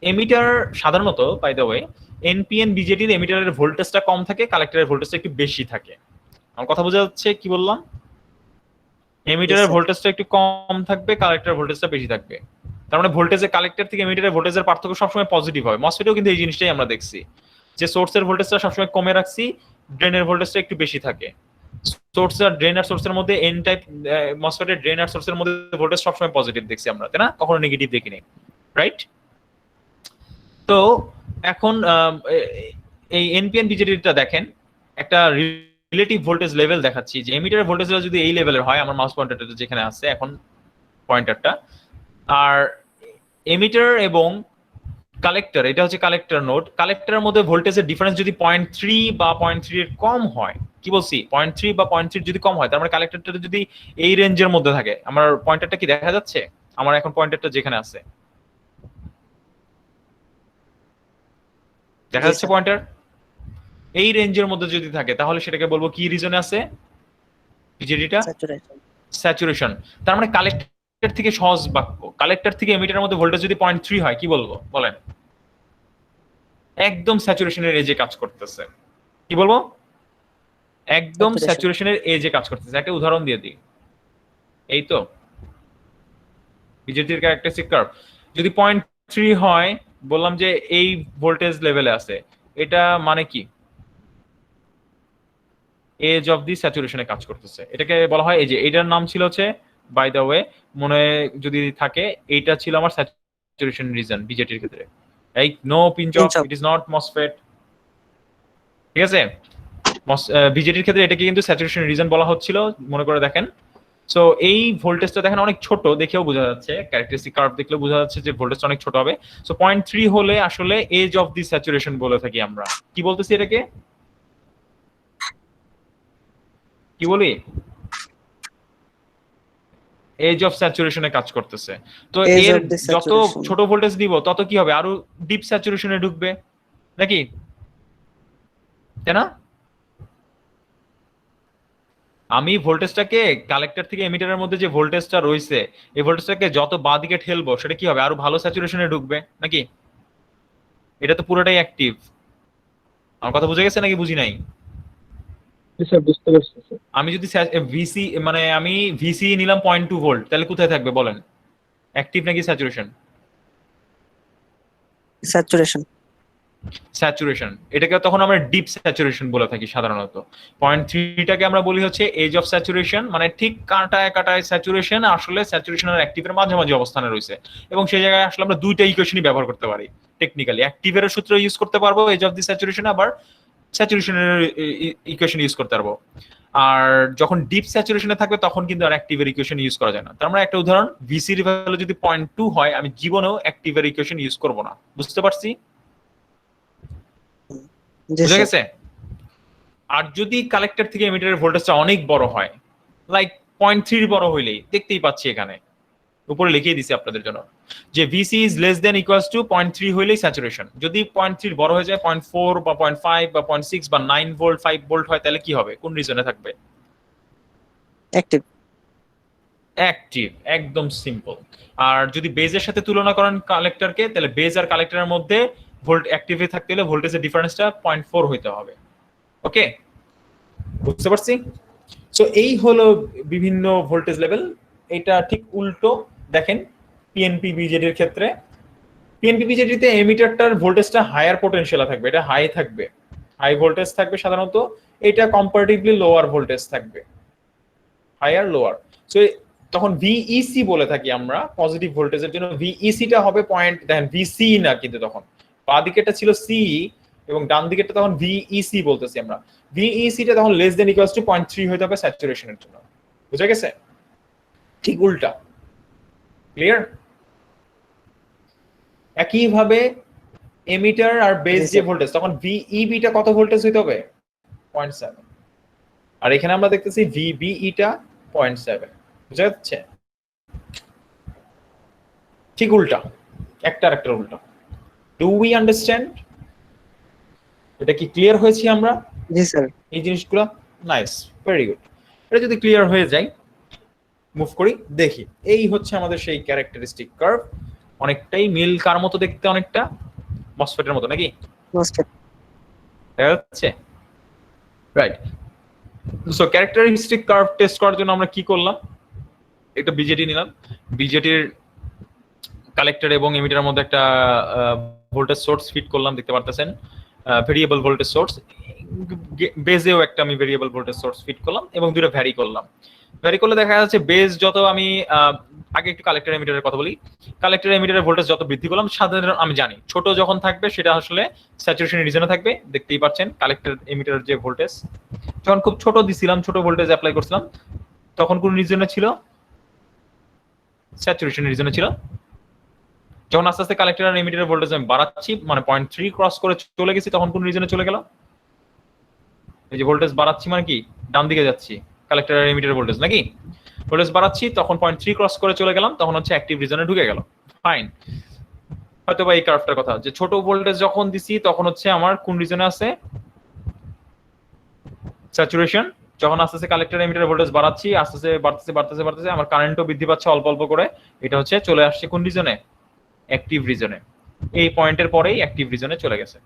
এমিটার সাধারণত বাই দ্য ওয়ে এনপিএন বিজেটির এমিটারের ভোল্টেজটা কম থাকে, কালেক্টরের ভোল্টেজটা একটু বেশি থাকে। আমার কথা বোঝা যাচ্ছে কি বললাম? এমিটারের ভোল্টেজটা একটু কম থাকবে, কালেক্টরের ভোল্টেজটা বেশি থাকবে। তার মানে ভোল্টেজে কালেক্টর থেকে এমিটারের ভোল্টেজের পার্থক্য সবসময় পজিটিভ হয়। মসফেটেও কিন্তু এই জিনিসটাই আমরা দেখছি, যে সোর্সের ভোল্টেজটা সবসময় কমে রাখছি, ড্রেনের ভোল্টেজটা একটু বেশি থাকে। সোর্স আর ড্রেন আর সোর্সের মধ্যে এন টাইপ মসফেটের ড্রেন আর সোর্সের মধ্যে ভোল্টেজ সবসময় পজিটিভ দেখছি আমরা, তাই না? কখনো নেগেটিভ দেখিনি, রাইট? তো এখন এই এনপিএন বিজেটিটা দেখেন, একটা রিলেটিভ ভোল্টেজ লেভেল দেখাচ্ছি, যে এমিটারের ভোল্টেজ লেভেল যদি এই লেভেলের হয়, আমার মাউস পয়েন্টারটা যেখানে আছে এখন, পয়েন্টারটা, আর এমিটার এবং কালেক্টর, এটা হচ্ছে কালেক্টর নোড, কালেক্টরের মধ্যে ভোল্টেজের ডিফারেন্স যদি 0.3 বা 0.3 এর কম হয়, কি বলছি 0.3 বা 0.3 যদি কম হয়, তার মানে কালেক্টরটা যদি এই রেঞ্জের মধ্যে থাকে, আমার পয়েন্টারটা কি দেখা যাচ্ছে? আমার এখন পয়েন্টারটা যেখানে আছে দেখা যাচ্ছে, পয়েন্টার এই রেঞ্জের মধ্যে যদি থাকে, তাহলে সেটাকে বলবো কি রিজনে আছে বিজেডিটা? স্যাচুরেশন। তার মানে কালেক্টর থেকে সহজ বাক্য, কালেক্টর থেকে এমিটারের মধ্যে ভোল্টেজ যদি 0.3 হয়, কি বলবো বলেন? একদম স্যাচুরেশনের এজে কাজ করতেছে। কি বলবো? একদম স্যাচুরেশনের এজে কাজ করতেছে। একটা উদাহরণ দিয়ে দিই, এই তো বিজেডির ক্যারেক্টারিস্টিক কার্ভ যদি 0.3 হয়, বললাম যে এই ভোল্টেজ লেভেলে আছে, এটা মানে কি এজ অফ দি স্যাচুরেশনে কাজ করতেছে। এটাকে বলা হয়, এই যে এটার নাম ছিল হচ্ছে, বাই দ্য ওয়ে মনে যদি থাকে, এইটা ছিল আমার স্যাচুরেশন রিজন বিজেটির ক্ষেত্রে। এই no pinch off, it is not MOSFET, ঠিক আছে? বিজেটির ক্ষেত্রে এটাকে কিন্তু স্যাচুরেশন রিজন বলা হচ্ছিল, মনে করে দেখেন। সো এই ভোল্টেজটা দেখেন অনেক ছোট, দেখেও বোঝা যাচ্ছে, ক্যারেক্টারিস্টিক কার্ভ দেখলে বোঝা যাচ্ছে যে ভোল্টেজটা অনেক ছোট হবে। সো 0.3 হলে আসলে এজ অফ দি স্যাচুরেশন বলে থাকি আমরা। কি বলতেছি এটাকে? কি বলি? এজ অফ স্যাচুরেশনে কাজ করতেছে। তো Edge এর of the যত saturation. ছোট ভোল্টেজ দিব তত কি হবে, আরো ডিপ স্যাচুরেশনে ঢুকবে নাকি, তাই না? আমি ভোল্টেজটাকে কালেক্টর থেকে এমিটারের মধ্যে যে ভোল্টেজটা রয়েছে এই ভোল্টেজটাকে যত বাঁ দিকে ঠেলবো সেটা কি হবে, আরো ভালো স্যাচুরেশনে ঢুকবে নাকি? এটা তো পুরোটাই অ্যাক্টিভ। আমার কথা বুঝে গেছে নাকি বুঝি নাই? জি স্যার, বুঝতে পারছি স্যার। আমি যদি ভিসি মানে আমি ভিসি নিলাম 0.2 ভোল্ট, তাহলে কোথায় থাকবে বলেন, অ্যাক্টিভ নাকি স্যাচুরেশন? স্যাচুরেশন। স্যাচুরেশন। এটাকে তখন আমরা ডিপ স্যাচুরেশন বলে থাকি সাধারণত। 0.3টাকে আমরা বলি হচ্ছে এজ অফ স্যাচুরেশন, মানে ঠিক কাঁটায় কাঁটায় স্যাচুরেশন, আসলে স্যাচুরেশন আর অ্যাক্টিভের মাঝামাঝি অবস্থানে রয়েছে। এবং সেই জায়গায় আসলে আমরা দুইটা ইকুয়েশনই ব্যবহার করতে পারি টেকনিক্যালি। অ্যাক্টিভের সূত্র ইউজ করতে পারবো এজ অফ দি স্যাচুরেশন, আবার স্যাচুরেশনের ইকুয়েশন ইউজ করতে পারবো। আর যখন ডিপ স্যাচুরেশনে থাকবে তখন কিন্তু আর অ্যাক্টিভের ইকুয়েশন ইউজ করা যায় না। তার মানে একটা উদাহরণ, ভিসির ভ্যালু যদি 0.2 হয়, আমি জীবনেও অ্যাক্টিভের ইকুয়েশন ইউজ করব না। বুঝতে পারছি? জি বুঝা স্যার। গেছে? আর যদি কালেক্টর থেকে এমিটারের ভোল্টেজটা অনেক বড় হয়, লাইক 0.3 বড় হইলেই, দেখতেই পাচ্ছি এখানে উপরে লিখিয়ে দিছি আপনাদের জন্য, যে VC is less than equals to 0.3 হইলেই স্যাচুরেশন। যদি 0.3 বড় হয়ে যায়, 0.4 বা 0.5 বা 0.6 বা 9 ভোল্ট 5 ভোল্ট হয়, তাহলে কি হবে, কোন রিজনে থাকবে? অ্যাক্টিভ। অ্যাক্টিভ, একদম সিম্পল। আর যদি বেজের সাথে তুলনা করেন কালেক্টরকে, তাহলে বেজ আর কালেক্টরের মধ্যে ভোল্ট অ্যাক্টিভে থাকতে হলে ভোল্টেজের ডিফারেন্সটা 0.4 হইতে হবে। ওকে, বুঝতে পারছি? সো এই হলো বিভিন্ন ভোল্টেজ লেভেল। এটা ঠিক উল্টো দেখেন পিএনপি বিজেডি এর ক্ষেত্রে। পিএনপি বিজেডি তে এমিটারটার ভোল্টেজটা হায়ার পোটেনশিয়াল থাকবে, এটা হাই থাকবে, হাই ভোল্টেজ থাকবে সাধারণত। এটা কম্পারেটিভলি লোয়ার ভোল্টেজ থাকবে, হায়ার লোয়ার। সো তখন ভিইসি বলে থাকি আমরা পজিটিভ ভোল্টেজের জন্য। ভিইসিটা হবে পয়েন্ট, দেখেন ভিসি না কিন্তু, তখন বাঁ দিকেরটা ছিল সি এবং ডান দিকেরটা তখন ভিইসি বলতেছি আমরা। ভিইসিটা তখন লেস দেন ইকুয়ালস টু 0.3 হইতে হবে স্যাচুরেশনের জন্য। বুঝা গেছে? ঠিক উল্টা। ক্লিয়ার? একইভাবে এমিটার আর বেস যে ভোল্টেজ, তখন ভিইবিটা কত ভোল্টেজ হইতে হবে? 0.7। আর এখানে আমরা দেখতেছি ভিবিইটা 0.7। বুঝা যাচ্ছে? ঠিক উল্টা, একটা উল্টা। Do we understand? এটা কি ক্লিয়ার হয়েছে আমরা জি স্যার। এই জিনিসগুলো? Nice, very good. এটা যদি ক্লিয়ার হয়ে যায়, মুভ করি, দেখি। এই হচ্ছে আমাদের সেই ক্যারেক্টারিস্টিক কার্ভ। অনেকটাই মিল কার মতো দেখতে, অনেকটা মসফেটের মতো নাকি? মসফেট। দেখা যাচ্ছে? Right. So characteristic curve test করার জন্য আমরা কি করলাম, একটা বিজেটি নিলাম। বিজেটির কালেক্টর এবং এমিটারের মধ্যে একটা ভোল্টেজ সোর্স ফিট করলাম, দেখতে পারতেছেন, ভেরিয়েবল ভোল্টেজ সোর্স। বেজেও একটা আমি ভেরিয়েবল ভোল্টেজ সোর্স ফিট করলাম এবং দুটো ভ্যারি করলাম। ভ্যারি করলে দেখা যাচ্ছে বেজ যত আমি আগে একটু কালেক্টর এমিটারের কথা বলি। কালেক্টর এমিটারের ভোল্টেজ যত বৃদ্ধি করলাম, সাধারণত আমি জানি ছোট যখন থাকবে সেটা আসলে স্যাচুরেশন রিজনে থাকবে। দেখতেই পাচ্ছেন কালেক্টর এমিটারের যে ভোল্টেজ, যখন খুব ছোট দিছিলাম, ছোট ভোল্টেজ অ্যাপ্লাই করছিলাম, তখন কোন রিজনে ছিল? স্যাচুরেশন রিজনে ছিল। যখন আস্তে আস্তে কালেক্টর আর এমিটারের ভোল্টেজ আমি বাড়াচ্ছি, মানে 0.3 ক্রস করে চলে গেছি, তখন কোন রিজনে চলে গেল? এই যে ভোল্টেজ বাড়াচ্ছি মানে কি, ডান দিকে যাচ্ছি, কালেক্টর আর এমিটারের ভোল্টেজ নাকি? ভোল্টেজ বাড়াচ্ছি, তখন 0.3 ক্রস করে চলে গেলাম, তখন হচ্ছে অ্যাক্টিভ রিজনে ঢুকে গেল। ফাইন। হয়তো বা এই কার্ভটার কথা, যে ছোট ভোল্টেজ যখন দিছি তখন হচ্ছে আমার কোন রিজনে আছে? স্যাচুরেশন। যখন আস্তে আস্তে কালেক্টর এমিটার ভোল্টেজ বাড়াচ্ছি, আস্তে আস্তে বাড়তেছে, আমার কারেন্টও বৃদ্ধি পাচ্ছে অল্প অল্প করে, এটা হচ্ছে চলে আসছে কোন রিজনে? অ্যাক্টিভ রিজনে। এই পয়েন্টের পরেই অ্যাক্টিভ রিজনে চলে গেছে।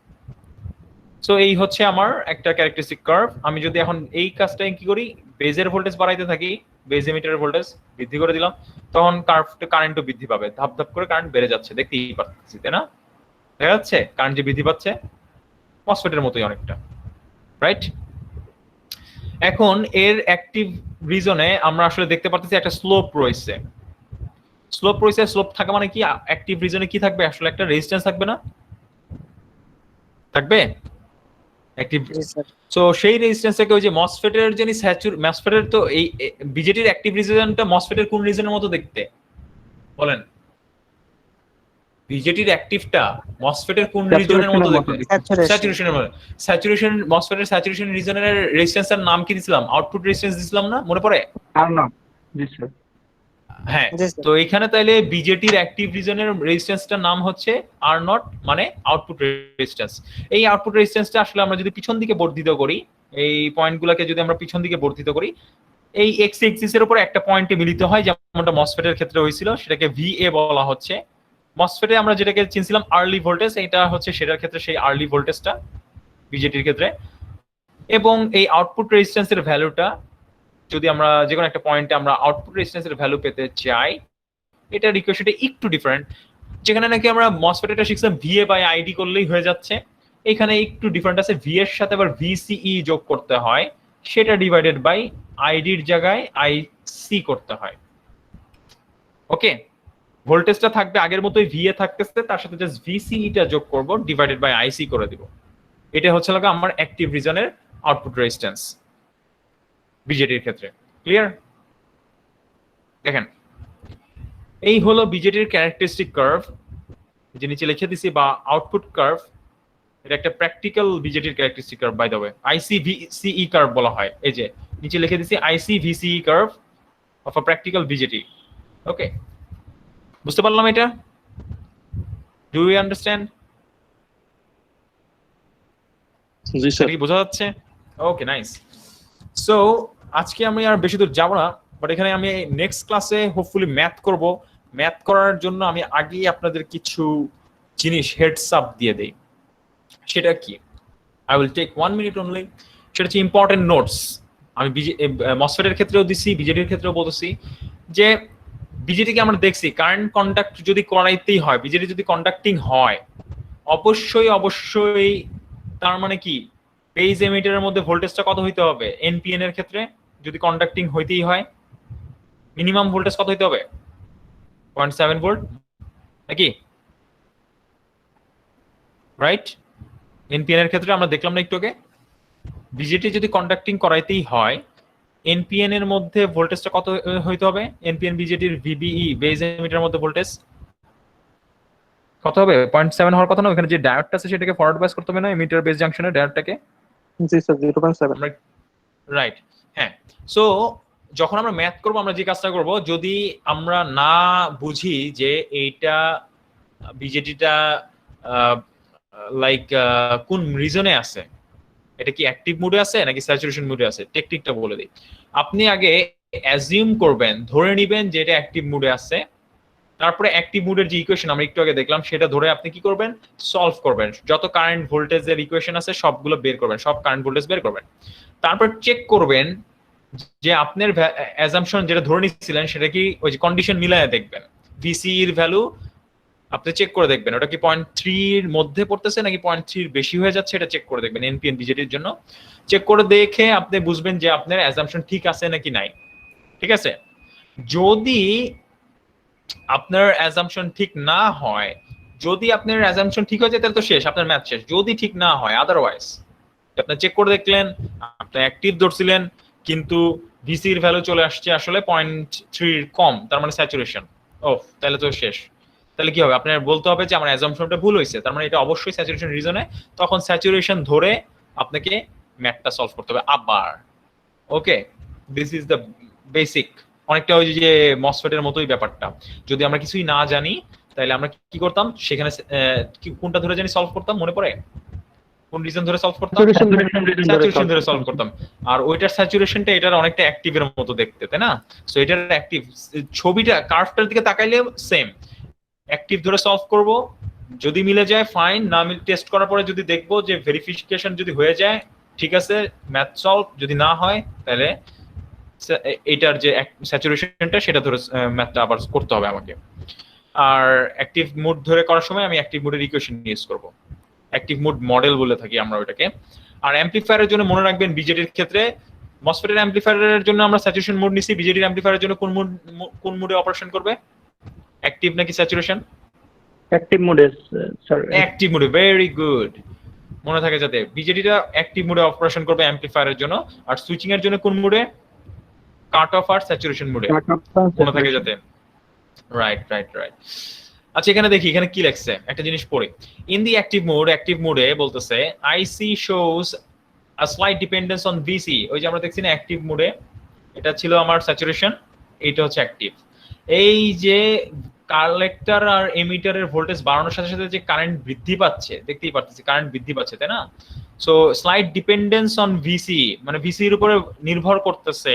সো এই হচ্ছে আমার একটা ক্যারেক্টারিস্টিক কার্ভ। আমি যদি এখন এই কাজটাই কি করি, বেজের ভোল্টেজ বাড়াইতে থাকি, বেজ এমিটারের ভোল্টেজ বৃদ্ধি করে দিলাম, তখন কারেন্টও বৃদ্ধি পাবে, ধাপ ধাপ করে কারেন্ট বেড়ে যাচ্ছে, দেখতেই পাচ্ছি তাই না? দেখা যাচ্ছে কারেন্ট যে বৃদ্ধি পাচ্ছে, মসফেটের মতোই অনেকটা, রাইট? এখন এর অ্যাক্টিভ রিজনে আমরা আসলে দেখতে পাচ্ছি একটা স্লোপ রয়েছে। স্লোপ রয়েছে, স্লোপ থাকা মানে কি, অ্যাক্টিভ রিজনে কি থাকবে, আসলে একটা রেজিস্ট্যান্স থাকবে না? থাকবে? অ্যাক্টিভ। জি স্যার। সো সেই রেজিস্ট্যান্সটাকে ওই যে মসফেটের যিনি মসফেটের তো এই বিজেটির অ্যাক্টিভ রিজনটা মসফেটের কোন রিজনের মতো দেখতে বলেন? বিজেটির অ্যাক্টিভটা মসফেটের কোন রিজনের মতো দেখতে? স্যাচুরেশনের মতো। স্যাচুরেশন মসফেটের স্যাচুরেশন রিজনের রেজিস্ট্যান্সের নাম কি দিছিলাম? আউটপুট রেজিস্ট্যান্স দিছিলাম না, মনে পড়ে? আর না। জি স্যার। হ্যাঁ, জি স্যার। তো এখানে তাইলে বিজেটির অ্যাক্টিভ রিজনের রেজিস্ট্যান্সটার নাম হচ্ছে আর নট, মানে আউটপুট রেজিস্ট্যান্স। এই আউটপুট রেজিস্ট্যান্সটা আসলে আমরা যদি পিছন দিকে বর্ধিত করি, এই পয়েন্টগুলোকে যদি আমরা পিছন দিকে বর্ধিত করি, এই এক্স এক্সিস এর উপর একটা পয়েন্টে মিলিত হয়, যেমনটা মসফেটের ক্ষেত্রে হয়েছিল, সেটাকে ভিএ বলা হচ্ছে। মসফেটে আমরা যেটাকে চিনছিলাম আর্লি ভোল্টেজ, এটা হচ্ছে সেটার ক্ষেত্রে সেই আর্লি ভোল্টেজটা বিজেটির ক্ষেত্রে। এবং এই আউটপুট রেজিস্ট্যান্সের ভ্যালুটা যদি আমরা যে কোনো একটা পয়েন্টে আমরা আউটপুট রেজিস্ট্যান্সের ভ্যালু পেতে চাই, এটার ইকুয়েশনটা একটু ডিফারেন্ট। যেখানে নাকি আমরা মসফেটটা শিখছিলাম ভিএ বাই আইডি করলেই হয়ে যাচ্ছে, এখানে একটু ডিফারেন্ট আছে, ভি এর সাথে আবার ভিসিই যোগ করতে হয়, সেটা ডিভাইডেড বাই আইডির জায়গায় আইসি করতে হয়। ওকে, ভোল্টেজটা থাকবে আগের মতোই ভিএ থাকতেছে, তার সাথে জাস্ট ভিসিইটা যোগ করব, ডিভাইডেড বাই আইসি করে দিব। এটা হচ্ছে লাগা আমার অ্যাক্টিভ রিজনের আউটপুট রেজিস্ট্যান্স বিজেটির ক্ষেত্রে। ক্লিয়ার? দেখেন, এই হলো বিজেটির ক্যারেক্টারিস্টিক কার্ভ, যে নিচে লিখে দিছি, বা আউটপুট কার্ভ। এটা একটা প্র্যাকটিক্যাল বিজেটির characteristic curve, by the way. IC VCE curve বলা হয়। এই যে নিচে লিখে দিছি IC VCE curve of a practical BJT. Okay, বুঝতে পারলাম এটা? Do you understand? জি স্যার। বোঝা যাচ্ছে? ওকে, নাইস। সো আজকে আমি আর বেশি দূর যাব না, বাট এখানে আমি নেক্সট ক্লাসে হোপফুলি ম্যাথ করব। ম্যাথ করার জন্য আমি আগেই আপনাদের কিছু জিনিস হেডস আপ দিয়ে দেই। সেটা কি? I will take 1 minute only. সেটা হচ্ছে ইম্পর্টেন্ট নোটস। আমি মসফেটের ক্ষেত্রেও দিছি, বিজেটির ক্ষেত্রেও বলতেছি যে বিজেটিকে আমরা দেখছি কারেন্ট কন্ডাক্ট যদি করাইতেই হয়, বিজেটি যদি কন্ডাক্টিং হয়, অবশ্যই অবশ্যই তার মানে কি বেজ এমিটারের মধ্যে ভোল্টেজটা কত হইতে হবে? এনপিএন এর ক্ষেত্রে যদি কন্ডাক্টিং হইতেই হয়, মিনিমাম ভোল্টেজ কত হইতে হবে? 0.7 ভোল্ট নাকি? রাইট? এনপিএন এর ক্ষেত্রে আমরা দেখলাম না একটু আগে, বিজেটি যদি কন্ডাক্টিং করাইতেই হয়, এনপিএন এর মধ্যে ভোল্টেজটা কত হইতে হবে? এনপিএন বিজেটির ভিবিই বেজ এমিটারের মধ্যে ভোল্টেজ কত হবে? 0.7 হওয়ার কথা না? ওখানে যে ডায়োডটা আছে সেটাকে ফরওয়ার্ড বাইস করতে হবে না, এমিটার বেস জাংশনের ডায়োডটাকে? জি স্যার 0.7। রাইট, হ্যাঁ। সো যখন আমরা ম্যাথ করব, আমরা যে কাজটা করব, যদি আমরা না বুঝি যে এইটা বিজেটিটা লাইক কোন রিজনে আছে, এটা কি অ্যাক্টিভ মোডে আছে নাকি স্যাচুরেশন মোডে আছে, টেকনিকটা বলে দিই। আপনি আগে অ্যাজিউম করবেন, ধরে নেবেন যে এটা অ্যাক্টিভ মোডে আছে, তারপরে অ্যাক্টিভ মোডের যে ইকুয়েশন আমরা একটু আগে দেখলাম সেটা ধরে আপনি কি করবেন? সলভ করবেন, যত কারেন্ট ভোল্টেজের ইকুয়েশন আছে সবগুলো বের করবেন, সব কারেন্ট ভোল্টেজ বের করবেন। তারপর চেক করবেন যে আপনার অ্যাজাম্পশন যেটা ধরে নিচ্ছিলেন সেটা কি ওই যে কন্ডিশন মিলায় দেখবেন। ভিসি এর ভ্যালু আপনি চেক করে দেখবেন ওটা কি 0.3 এর মধ্যে পড়তেছে নাকি 0.3 এর বেশি হয়ে যাচ্ছে, এটা চেক করে দেখবেন এনপিএন বিজেটির জন্য। চেক করে দেখে আপনি বুঝবেন যে আপনার অ্যাজাম্পশন ঠিক আছে নাকি নাই। ঠিক আছে? যদি আপনার অ্যাজাম্পশন ঠিক না হয়, যদি আপনার অ্যাজাম্পশন ঠিক হয়ে যায় তাহলে তো শেষ, আপনার ম্যাথ শেষ। যদি ঠিক না হয়, আদারওয়াইজ আপনি চেক করে দেখলেন, আপনি অ্যাক্টিভ ধরছিলেন কিন্তু ভিসি এর ভ্যালু চলে আসছে আসলে 0.3 এর কম, তার মানে স্যাচুরেশন, ও তাহলে তো শেষ। তাহলে কি হবে? আপনার বলতে হবে যে আমার অ্যাজাম্পশনটা ভুল হয়েছে, তার মানে এটা অবশ্যই স্যাচুরেশন রিজনে, তখন স্যাচুরেশন ধরে আপনাকে ম্যাথটা সলভ করতে হবে আবার। ওকে, দিস ইজ দ্য বেসিক। অনেকটা ওই যে মসফেটের মতোই ব্যাপারটা, যদি আমরা কিছুই না জানি তাহলে আমরা কি করতাম, সেখানে কোনটা ধরে জানি সলভ করতাম, মনে পড়ে? কোন রিজন ধরে সলভ করতাম? স্যাচুরেশন ধরে সলভ করতাম। আর ওইটার স্যাচুরেশনটা এটার অনেকটা অ্যাক্টিভের মতো দেখতে, তাই না? সো এটার অ্যাক্টিভ ছবিটা কার্ভটার দিকে তাকাইলে সেম, অ্যাক্টিভ ধরে সলভ করব, যদি মিলে যায় ফাইন, না মিলে টেস্ট করার পরে যদি দেখবো যে ভেরিফিকেশন যদি হয়ে যায় ঠিক আছে, ম্যাথ সলভ। যদি না হয় তাহলে এটার যে স্যাচুরেশনটা সেটা ধরে ম্যাথটা আবার করতে হবে আমাকে। আর অ্যাক্টিভ মোড ধরে করার সময় আমি অ্যাক্টিভ মোডের ইকুয়েশন ইউজ করব, অ্যাক্টিভ মোড মডেল বলে থাকি আমরা ওটাকে। আর অ্যাম্পলিফায়ারের জন্য মনে রাখবেন, বিজেটির ক্ষেত্রে মসফেটের অ্যাম্পলিফায়ারের জন্য আমরা স্যাচুরেশন মোড নিছি, বিজেটির অ্যাম্পলিফায়ারের জন্য কোন মোডে অপারেশন করবে? অ্যাক্টিভ নাকি স্যাচুরেশন? অ্যাক্টিভ মোডে স্যার। অ্যাক্টিভ মোডে, ভেরি গুড। মনে থাকে যাতে বিজেটিটা অ্যাক্টিভ মোডে অপারেশন করবে অ্যাম্পলিফায়ারের জন্য, আর সুইচিং এর জন্য কোন মোডে? কাট অফ আর স্যাচুরেশন মোডে মনে থাকে যাতে। Right right right. আচ্ছা এখানে দেখি এখানে কি লেখছে, একটা জিনিস পড়ি। ইন দি অ্যাক্টিভ মোডে বলতেছে IC shows a slight dependence on VC. ওই যে আমরা দেখছি না অ্যাক্টিভ মোডে এটা ছিল আমার স্যাচুরেশন, এইটা হচ্ছে অ্যাক্টিভ। এই যে কালেক্টর আর এমিটারের ভোল্টেজ বাড়ানোর সাথে সাথে যে কারেন্ট বৃদ্ধি পাচ্ছে, দেখতেই পাচ্ছি কারেন্ট বৃদ্ধি পাচ্ছে, তাই না? So slight dependence on VC মানে ভিসির উপরে নির্ভর করতেছে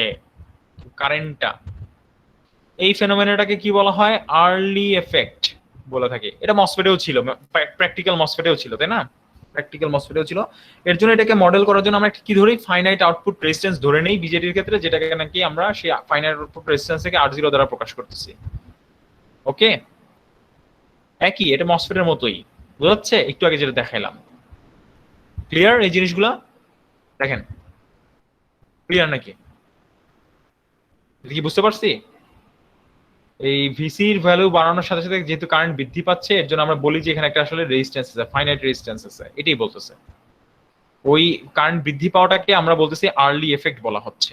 কারেন্টটা। এই ফেনোমেনাটাকে কি বলা হয়? আর্লি এফেক্ট বলে থাকে। এটা মসফেটেও ছিল, প্র্যাকটিক্যাল মসফেটেও ছিল, তাই না? প্র্যাকটিক্যাল মসফেটেও ছিল। এর জন্য এটাকে মডেল করার জন্য আমরা কি ধরি? ফাইনাইট আউটপুট রেজিস্ট্যান্স ধরে নেই বিজেটির ক্ষেত্রে, যেটাকে নাকি আমরা সেই ফাইনাইট আউটপুট রেজিস্ট্যান্সকে R0 দ্বারা প্রকাশ করতেছি। ওকে, একই, এটা মসফেটের মতোই, বুঝাচ্ছে? একটু আগে যেটা দেখাইলাম। ক্লিয়ার এই জিনিসগুলা? দেখেন ক্লিয়ার নাকি? এটা কি বুঝতে পারছি? এই ভিসির ভ্যালু বাড়ানোর সাথে সাথে যেহেতু কারেন্ট বৃদ্ধি পাচ্ছে, এর জন্য আমরা বলি যে এখানে একটা আসলে রেজিস্ট্যান্স আছে, ফাইনাইট রেজিস্ট্যান্স আছে, এটাই বলতেছে। ওই কারেন্ট বৃদ্ধি পাওয়াটাকে আমরা বলতেছি আর্লি এফেক্ট বলা হচ্ছে।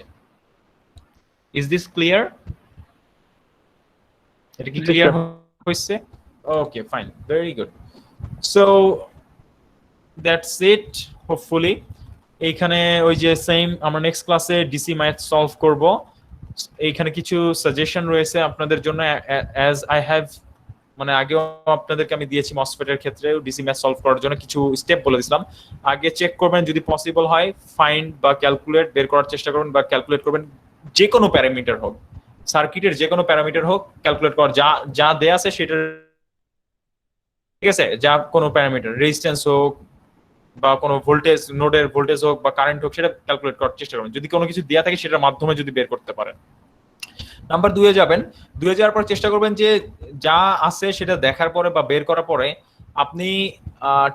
Is this clear? এটা কি ক্লিয়ার হইছে? Okay fine, very good. So that's it hopefully. এইখানে ওই যে সেম আমরা নেক্সট ক্লাসে ডিসি ম্যাথ সলভ করব। এইখানে কিছু সাজেশন রয়েছে আপনাদের জন্য, অ্যাজ আই হ্যাভ মানে আগেও আপনাদেরকে আমি দিয়েছি মসফেটের ক্ষেত্রে ডিসি ম্যাথ সলভ করার জন্য কিছু স্টেপ বলে দিয়েছিলাম। আগে চেক করবেন, যদি পসিবল হয় ফাইন্ড বা ক্যালকুলেট বের করার চেষ্টা করবেন বা ক্যালকুলেট করবেন, যে কোনো প্যারামিটার হোক, সার্কিটের যে কোনো প্যারামিটার হোক ক্যালকুলেট করার, যা যা দেয়া আছে সেটা, ঠিক আছে? যা কোনো প্যারামিটার, রেজিস্ট্যান্স হোক বা কোনো ভোল্টেজ, নোডের ভোল্টেজ হোক বা কারেন্ট হোক, সেটা ক্যালকুলেট করার চেষ্টা করবেন। যদি কোনো কিছু দেয়া থাকে সেটার মাধ্যমে যদি বের করতে পারেন। নাম্বার 2 এ যাবেন। 2 এ যাওয়ার পর চেষ্টা করবেন যে যা আছে সেটা দেখার পরে বা বের করার পরে আপনি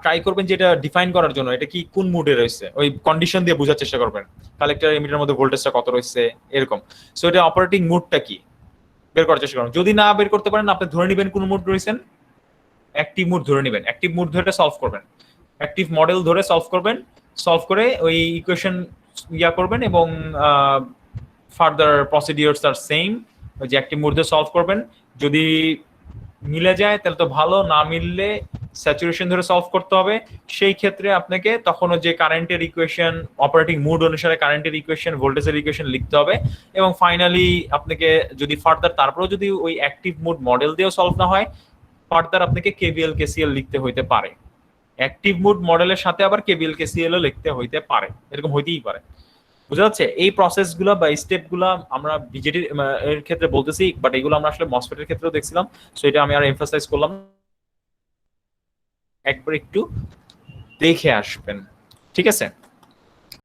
ট্রাই করবেন যে এটা ডিফাইন করার জন্য এটা কি কোন মুডে রয়েছে, ওই কন্ডিশন দিয়ে বোঝার চেষ্টা করবেন। কালেক্টর এমিটারের মধ্যে ভোল্টেজটা কত রয়েছে এরকম। সো এটা অপারেটিং মুডটা কি বের করার চেষ্টা করুন। যদি না বের করতে পারেন, আপনি ধরে নেবেন কোন মুড রয়েছেন, অ্যাক্টিভ মুড ধরে নেবেন। অ্যাক্টিভ মুড ধরে সলভ করবেন, অ্যাক্টিভ মডেল ধরে সলভ করবেন। সলভ করে ওই ইকুয়েশন ইয়া করবেন এবং ফার্দার প্রসিডিওরস আর সেম। ওই যে অ্যাক্টিভ মুড দিয়ে সলভ করবেন, যদি মিলে যায় তাহলে তো ভালো, না মিললে স্যাচুরেশন ধরে সলভ করতে হবে। সেই ক্ষেত্রে আপনাকে তখনও যে কারেন্টের ইকুয়েশন, অপারেটিং মুড অনুসারে কারেন্টের ইকুয়েশন, ভোল্টেজের ইকুয়েশন লিখতে হবে। এবং ফাইনালি আপনাকে যদি ফার্দার তারপরেও যদি ওই অ্যাক্টিভ মুড মডেল দিয়েও সলভ না হয়, ফার্দার আপনাকে কেভিএল কেসিএল লিখতে হইতে পারে। অ্যাক্টিভ মুড মডেলের সাথে আবার কেভিএল কেসিএল ও লিখতে হইতে পারে, এরকম হইতেই পারে। বুঝা যাচ্ছে? এই প্রসেসগুলো বা স্টেপগুলো আমরা বিজেটির এর ক্ষেত্রে বলতেছি, বাট এগুলো আমরা আসলে মসফেটের ক্ষেত্রেও দেখছিলাম। সো এটা আমি আর এমফাসাইজ করলাম, একবার একটু দেখে আসবেন, ঠিক আছে?